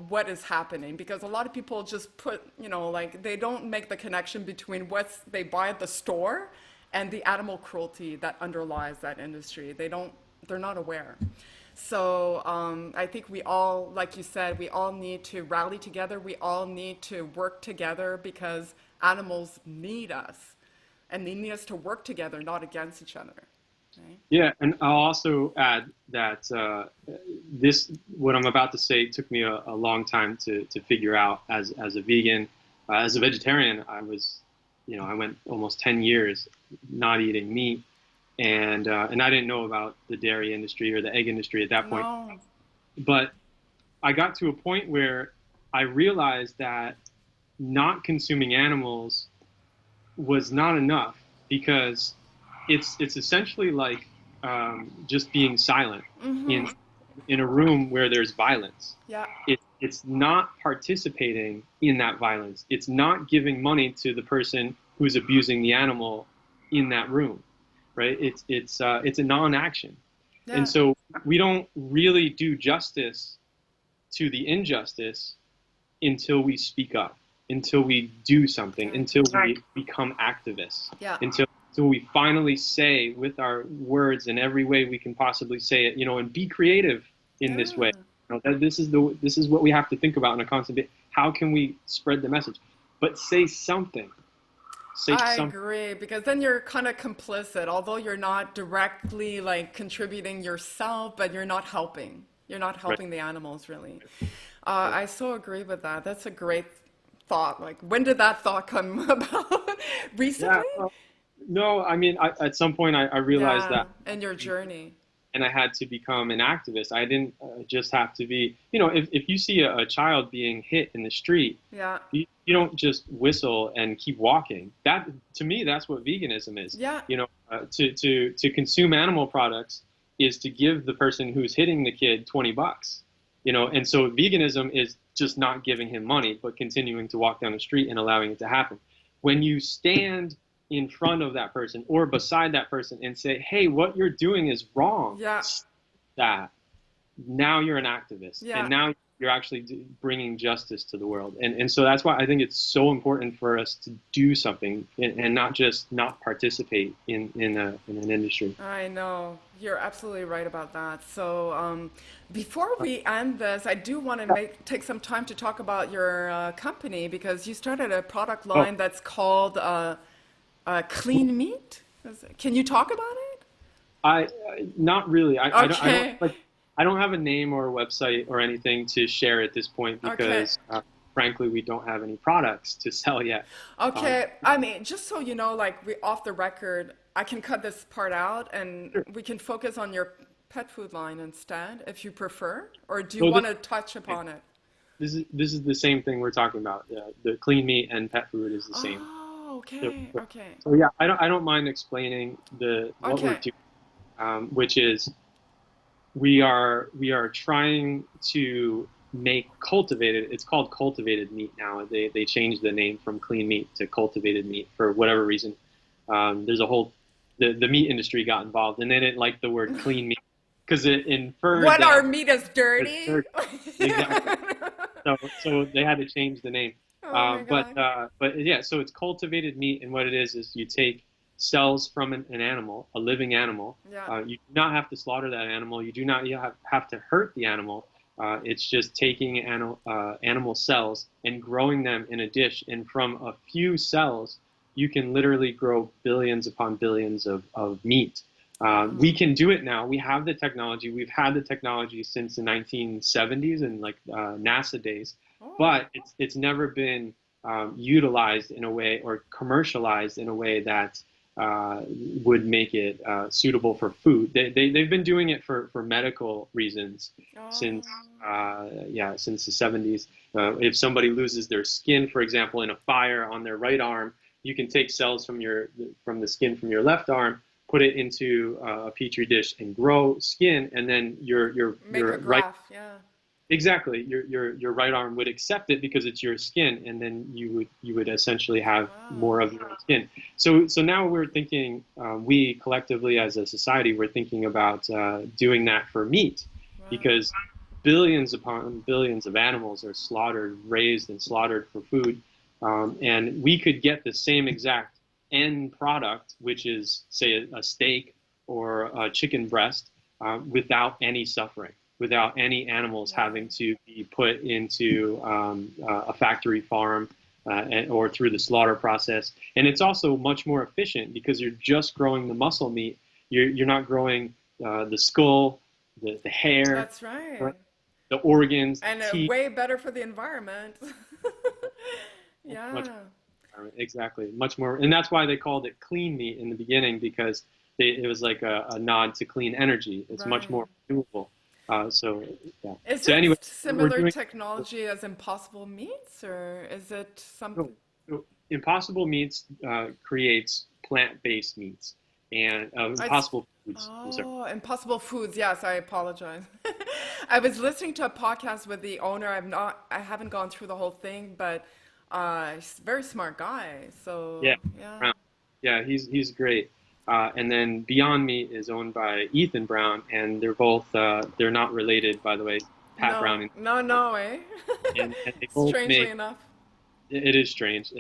what is happening, because a lot of people just put, like they don't make the connection between what they buy at the store and the animal cruelty that underlies that industry. They're not aware. So I think we all, like you said, we all need to rally together. We all need to work together because animals need us. And they need us to work together, not against each other. Right? Yeah, and I'll also add that what I'm about to say took me a long time to figure out as a vegan. As a vegetarian, I went almost 10 years not eating meat, and I didn't know about the dairy industry or the egg industry at that point. No. But I got to a point where I realized that not consuming animals was not enough, because it's essentially like just being silent in a room where there's violence. Yeah. It's not participating in that violence. It's not giving money to the person who's abusing the animal in that room, right? It's a non-action, Yeah. and so we don't really do justice to the injustice until we speak up, until we do something, until we become activists, Yeah. until we finally say with our words in every way we can possibly say it, and be creative in this way. That this is what we have to think about on a constant basis. How can we spread the message? But say something. I agree, because then you're kind of complicit, although you're not directly like contributing yourself, but you're not helping. You're not helping the animals, really. I so agree with that. That's a great thought. Like, when did that thought come about? Recently? Yeah, no, I mean, at some point I realized that in your journey. and I had to become an activist. I didn't just have to be, you know, if you see a child being hit in the street, Yeah. you don't just whistle and keep walking. That, to me, that's what veganism is. Yeah. You know, to consume animal products is to give the person who's hitting the kid $20. You know, and so veganism is just not giving him money, but continuing to walk down the street and allowing it to happen. When you stand in front of that person or beside that person and say, hey, what you're doing is wrong, Yeah. that, now you're an activist. Yeah. And now you're actually bringing justice to the world. And so that's why I think it's so important for us to do something and not just not participate in an industry. I know. You're absolutely right about that. So before we end this, I do want to take some time to talk about your company, because you started a product line that's called Clean Meat. Can you talk about it? Not really. Okay. I don't have a name or a website or anything to share at this point because, frankly, we don't have any products to sell yet. Okay. I mean, just so you know, like, we off the record, I can cut this part out and Sure. we can focus on your pet food line instead, if you prefer, or do you want to touch upon it? This is the same thing we're talking about. The clean meat and pet food is the same. Oh, okay. Okay. So yeah, I don't mind explaining what we're doing, which is we are trying to make cultivated. It's called cultivated meat now. They changed the name from clean meat to cultivated meat for whatever reason. There's a whole the meat industry got involved, and they didn't like the word clean meat because it inferred What, that our meat is dirty? it's dirty. Exactly. So they had to change the name. Oh my God. But yeah, so it's cultivated meat, and what it is you take cells from an animal, a living animal. Yeah. You do not have to slaughter that animal. You do not have to hurt the animal. It's just taking animal cells and growing them in a dish, and from a few cells, you can literally grow billions upon billions of meat. We can do it now. We have the technology. We've had the technology since the 1970s and like NASA days, but it's never been utilized in a way or commercialized in a way that would make it suitable for food. They've been doing it for medical reasons since the 70s. If somebody loses their skin, for example, in a fire on their right arm, you can take cells from the skin from your left arm, put it into a petri dish and grow skin, and then your right, exactly, your right arm would accept it because it's your skin, and then you would essentially have more of your own skin. So now we're thinking, we collectively as a society, we're thinking about doing that for meat, because billions upon billions of animals are raised and slaughtered for food. And we could get the same exact end product, which is, say, a steak or a chicken breast, without any suffering, without any animals having to be put into a factory farm or through the slaughter process. And it's also much more efficient because you're just growing the muscle meat. You're not growing the skull, the hair. That's right. The organs, and the teeth. Way better for the environment. Yeah. Exactly, much more, and that's why they called it clean meat in the beginning, because it was like a nod to clean energy. It's much more renewable. So yeah. Is so it anyway, similar technology as Impossible Meats, or is it something? So Impossible Meats creates plant-based meats, and Impossible Foods. Oh, Impossible Foods. Yes, I apologize. I was listening to a podcast with the owner. I haven't gone through the whole thing, but he's a very smart guy. So yeah, he's great. And then Beyond Meat is owned by Ethan Brown, and they're both they're not related, by the way. Pat Brown. No way. And they both Strangely enough. It is strange,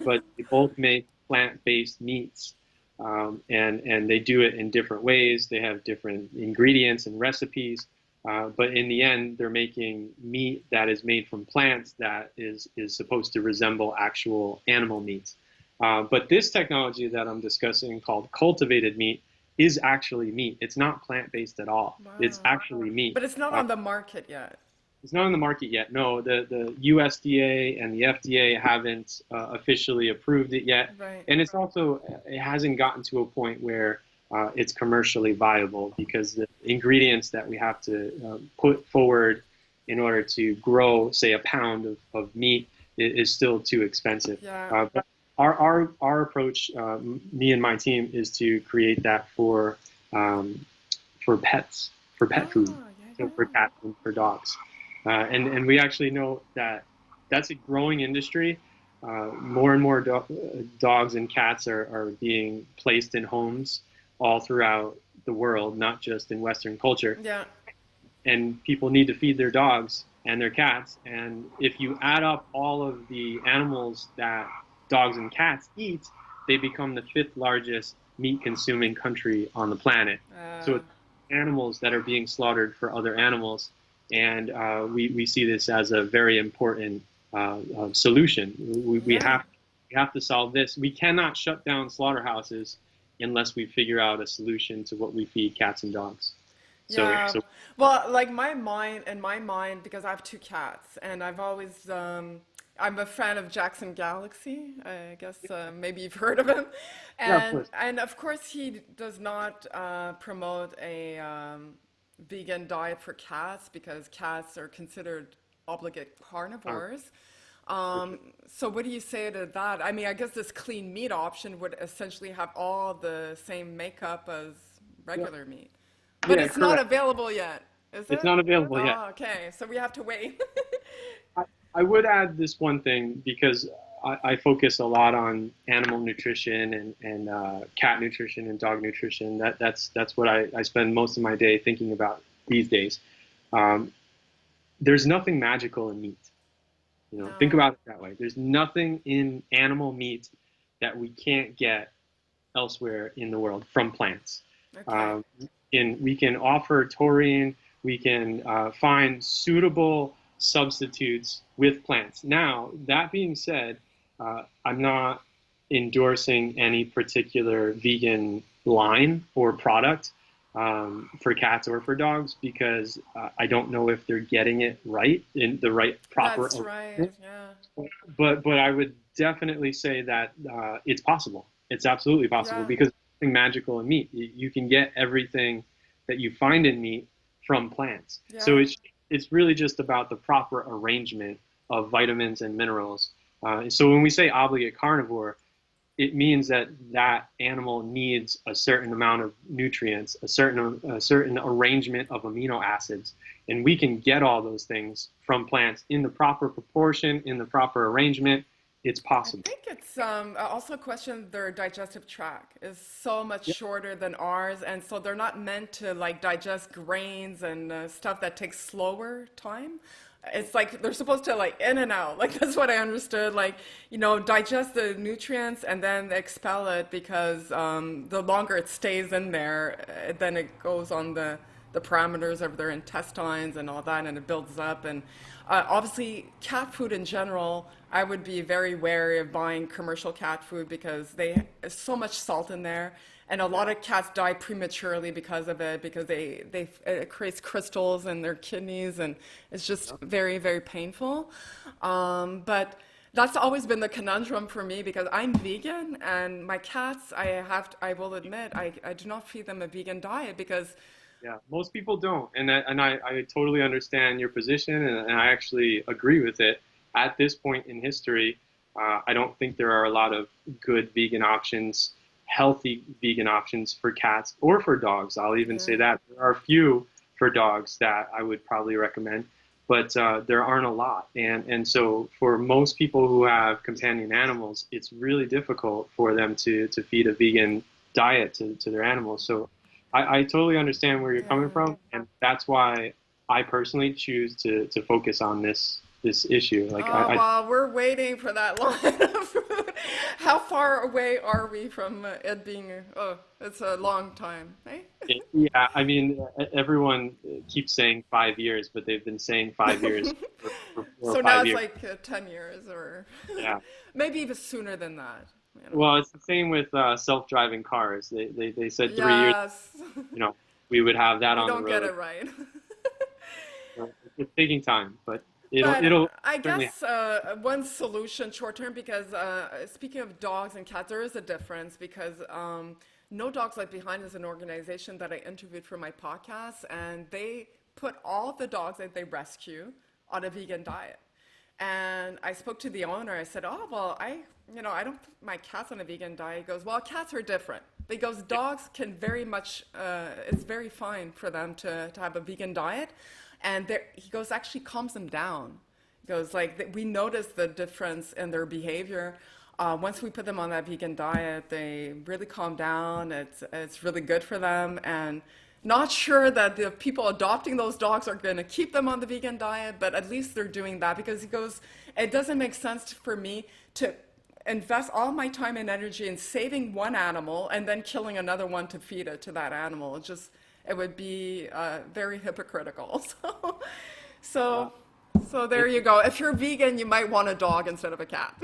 but they both make plant-based meats, and they do it in different ways. They have different ingredients and recipes. But in the end, they're making meat that is made from plants that is supposed to resemble actual animal meats. But this technology that I'm discussing, called cultivated meat, is actually meat. It's not plant-based at all. Wow. It's actually meat. But it's not on the market yet. It's not on the market yet. No, the USDA and the FDA haven't officially approved it yet. Right. And it's also, it hasn't gotten to a point where it's commercially viable, because the ingredients that we have to put forward in order to grow, say, a pound of meat is still too expensive. Yeah. But our approach, me and my team, is to create that for pets, for pet food, Oh, yeah, so for yeah. cats and for dogs. And we actually know that that's a growing industry. More and more dogs and cats are being placed in homes all throughout the world, not just in Western culture. Yeah. And people need to feed their dogs and their cats. And if you add up all of the animals that dogs and cats eat, they become the fifth largest meat consuming country on the planet. So Uh, it's animals that are being slaughtered for other animals. And we see this as a very important solution. yeah. We have to solve this. We cannot shut down slaughterhouses unless we figure out a solution to what we feed cats and dogs. Yeah. So Well, like in my mind, because I have two cats, and I've always, I'm a fan of Jackson Galaxy. I guess maybe you've heard of him, yeah, of course. and of course he does not promote a vegan diet for cats because cats are considered obligate Uh, carnivores. for sure. So what do you say to that? I mean, I guess this clean meat option would essentially have all the same makeup as Yeah, regular meat. But yeah, it's not correct. available yet, is It's it? not available yet. Oh, okay. So we have to wait. I, I would add this one thing, because I focus a lot on animal nutrition and cat nutrition and dog nutrition. That's what I spend most of my day thinking about these days. Um, there's nothing magical in meat. Think No. about it that way. There's nothing in animal meat that we can't get elsewhere in the world from plants. Okay. Um, we can offer taurine, we can find suitable substitutes with plants. Now, that being said, I'm not endorsing any particular vegan line or product for cats or for dogs, because I don't know if they're getting it right in the right proper That's right. arrangement. Yeah. But I would definitely say that it's possible. It's absolutely possible, Yeah. because there's nothing magical in meat. You can get everything that you find in meat from plants. So Yeah. it's really just about the proper arrangement of vitamins and minerals. So when we say obligate carnivore, it means that that animal needs a certain amount of nutrients, a certain arrangement of amino acids, and we can get all those things from plants in the proper proportion, in the proper arrangement. It's I possible. think it's also a question their digestive tract is so much Yep. shorter than ours, and so they're not meant to like digest grains and stuff that takes slower time. It's like they're supposed to like in and out. Like that's what I understood. Like, digest the nutrients and then expel it because the longer it stays in there, then it goes on the parameters of their intestines and all that, and it builds up. And obviously, cat food in general, I would be very wary of buying commercial cat food because there's so much salt in there, and a lot of cats die prematurely because of it because it creates crystals in their kidneys, and it's just very very painful. But that's always been the conundrum for me because I'm vegan and my cats, I will admit, I do not feed them a vegan diet because Yeah, most people don't, and I totally understand your position, and I actually agree with it. At this point in history, I don't think there are a lot of good vegan options, healthy vegan options for cats or for dogs. I'll even say yeah. that there are a few for dogs that I would probably recommend, but there aren't a lot. And so for most people who have companion animals, it's really difficult for them to feed a vegan diet to their animals. So I totally understand where you're coming Yeah. from, and that's why I personally choose to focus on this issue. Like Oh, I well, we're waiting for that line of food. How far away are we from it being? Oh, it's a long time, eh? yeah, I mean, everyone keeps saying 5 years, but they've been saying 5 years for four or So now five it's years. like 10 years or Yeah. maybe even sooner than that, you know. Well, it's the same with self-driving cars. They said 3 years, Yes, you know, we would have that we on the don't get road. it right. It's taking time, but it'll But I certainly. guess one solution short term, because speaking of dogs and cats, there is a difference because No Dogs Left Behind is an organization that I interviewed for my podcast, and they put all the dogs that they rescue on a vegan diet. And I spoke to the owner. I said, "Oh, well, I don't put my cats on a vegan diet." He goes, "Well, cats are different." Because dogs can very much, it's very fine for them to have a vegan diet. And he goes, actually calms them down. He goes, like, we notice the difference in their behavior. Once we put them on that vegan diet, they really calm down. It's really good for them. And not sure that the people adopting those dogs are going to keep them on the vegan diet, but at least they're doing that, because he goes, it doesn't make sense for me to invest all my time and energy in saving one animal and then killing another one to feed it to that animal. It would be very hypocritical. So there you go. If you're vegan, you might want a dog instead of a cat.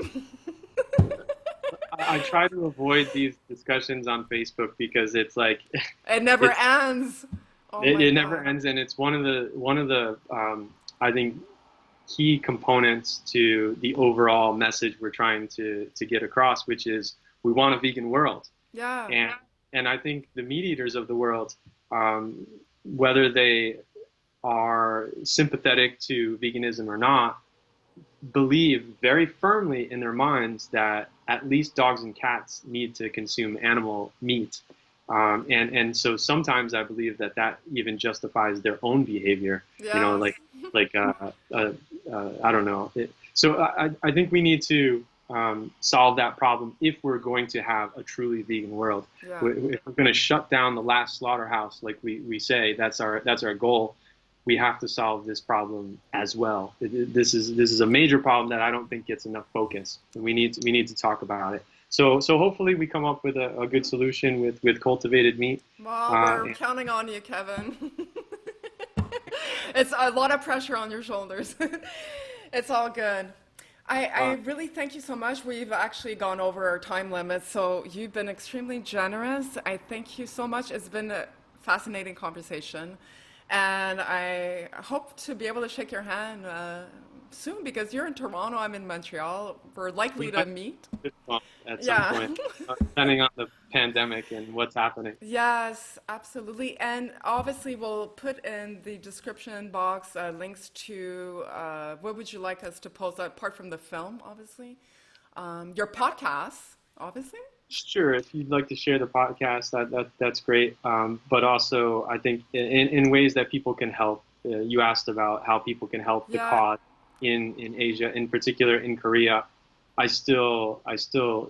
I try to avoid these discussions on Facebook because it's like it never ends. Oh my it God. never ends, and it's one of the I think key components to the overall message we're trying to get across, which is we want a vegan world. Yeah. And I think the meat eaters of the world, whether they are sympathetic to veganism or not, believe very firmly in their minds that at least dogs and cats need to consume animal meat. And so sometimes I believe that even justifies their own behavior. Yes. You know, like I don't know. So I think we need to solve that problem if we're going to have a truly vegan world. Yeah. If we're going to shut down the last slaughterhouse, like we say, that's our goal. We have to solve this problem as well. This is a major problem that I don't think gets enough focus. We need to talk about it. So hopefully we come up with a good solution with cultivated meat. Well, we're counting on you, Kevin. It's a lot of pressure on your shoulders. It's all good. I really thank you so much. We've actually gone over our time limit, so you've been extremely generous. I thank you so much. It's been a fascinating conversation. And I hope to be able to shake your hand soon, because you're in Toronto, I'm in Montreal. We're likely to meet. At some point, depending on the pandemic and what's happening. Yes, absolutely. And obviously we'll put in the description box links to what would you like us to post, apart from the film, obviously. Your podcasts, obviously. Sure, if you'd like to share the podcast, that's great. But also, I think in ways that people can help. You asked about how people can help the cause in Asia, in particular in Korea. I still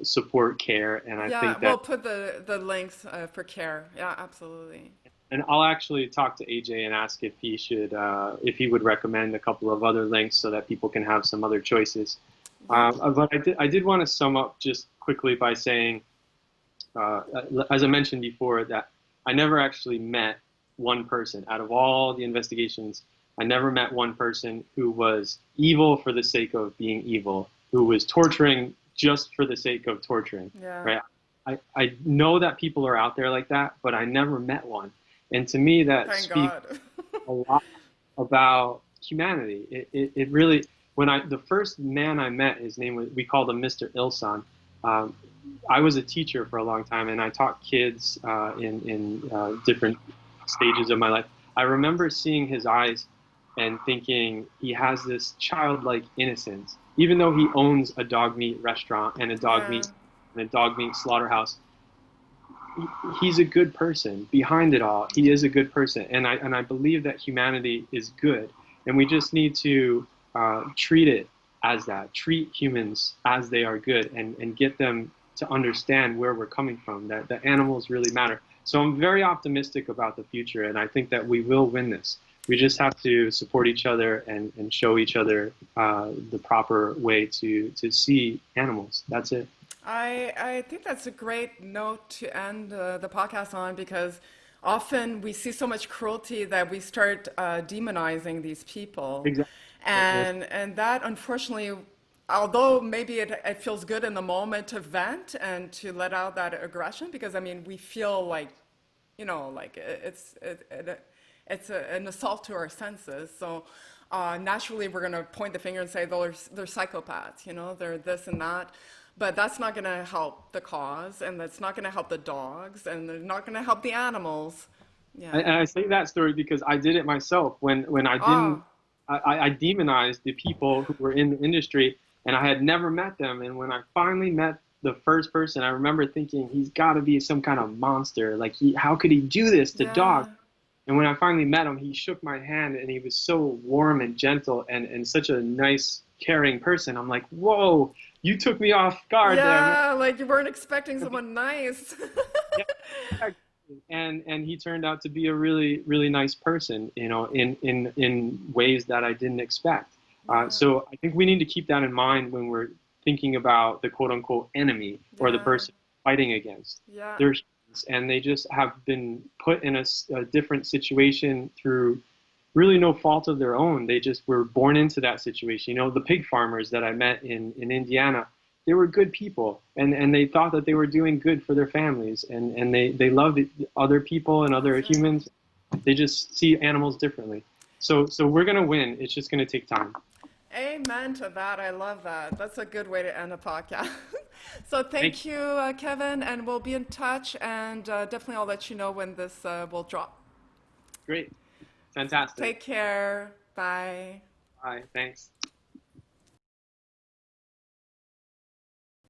support CARE, and I think that we'll put the links for CARE. Yeah, absolutely. And I'll actually talk to AJ and ask if he would recommend a couple of other links so that people can have some other choices. But I did want to sum up just quickly by saying, as I mentioned before, that I never actually met one person out of all the investigations. I never met one person who was evil for the sake of being evil, who was torturing just for the sake of torturing. Yeah. Right? I know that people are out there like that, but I never met one. And to me, that speaks a lot about humanity. It really, the first man I met, his name was, we called him Mr. Ilsan. I was a teacher for a long time, and I taught kids in different stages of my life. I remember seeing his eyes and thinking he has this childlike innocence, even though he owns a dog meat restaurant and a dog meat slaughterhouse. He's a good person. Behind it all, he is a good person, and I believe that humanity is good, and we just need to treat it as that. Treat humans as they are good, and get them to understand where we're coming from. That the animals really matter. So I'm very optimistic about the future, and I think that we will win this. We just have to support each other and show each other the proper way to see animals. That's it. I think that's a great note to end the podcast on, because often we see so much cruelty that we start demonizing these people. Exactly. And that, unfortunately, although maybe it feels good in the moment to vent and to let out that aggression, because I mean, we feel like, like it's an assault to our senses. So naturally we're going to point the finger and say, they're psychopaths, they're this and that. But that's not going to help the cause, and that's not going to help the dogs, and they're not going to help the animals. Yeah. And I say that story because I did it myself when I didn't Oh, I demonized the people who were in the industry, and I had never met them. And when I finally met the first person, I remember thinking he's got to be some kind of monster. Like how could he do this to dogs? yeah. And when I finally met him, he shook my hand and he was so warm and gentle and such a nice, caring person. I'm like, whoa, you took me off guard there, man. Yeah, like you weren't expecting someone nice. Yeah, and he turned out to be a really really nice person, in ways that I didn't expect. Yeah, So I think we need to keep that in mind when we're thinking about the quote unquote enemy or the yeah, person fighting against. yeah. They're humans, and they just have been put in a different situation through really no fault of their own. They just were born into that situation. The pig farmers that I met in Indiana, they were good people, and they thought that they were doing good for their families, and they loved other people and other That's it. humans. They just see animals differently. So we're gonna win. It's just gonna take time. Amen to that. I love that. That's a good way to end a podcast. So Thank thank you, Kevin, and we'll be in touch, and definitely I'll let you know when this will drop. Great, fantastic. Take care. Bye. Bye. Thanks.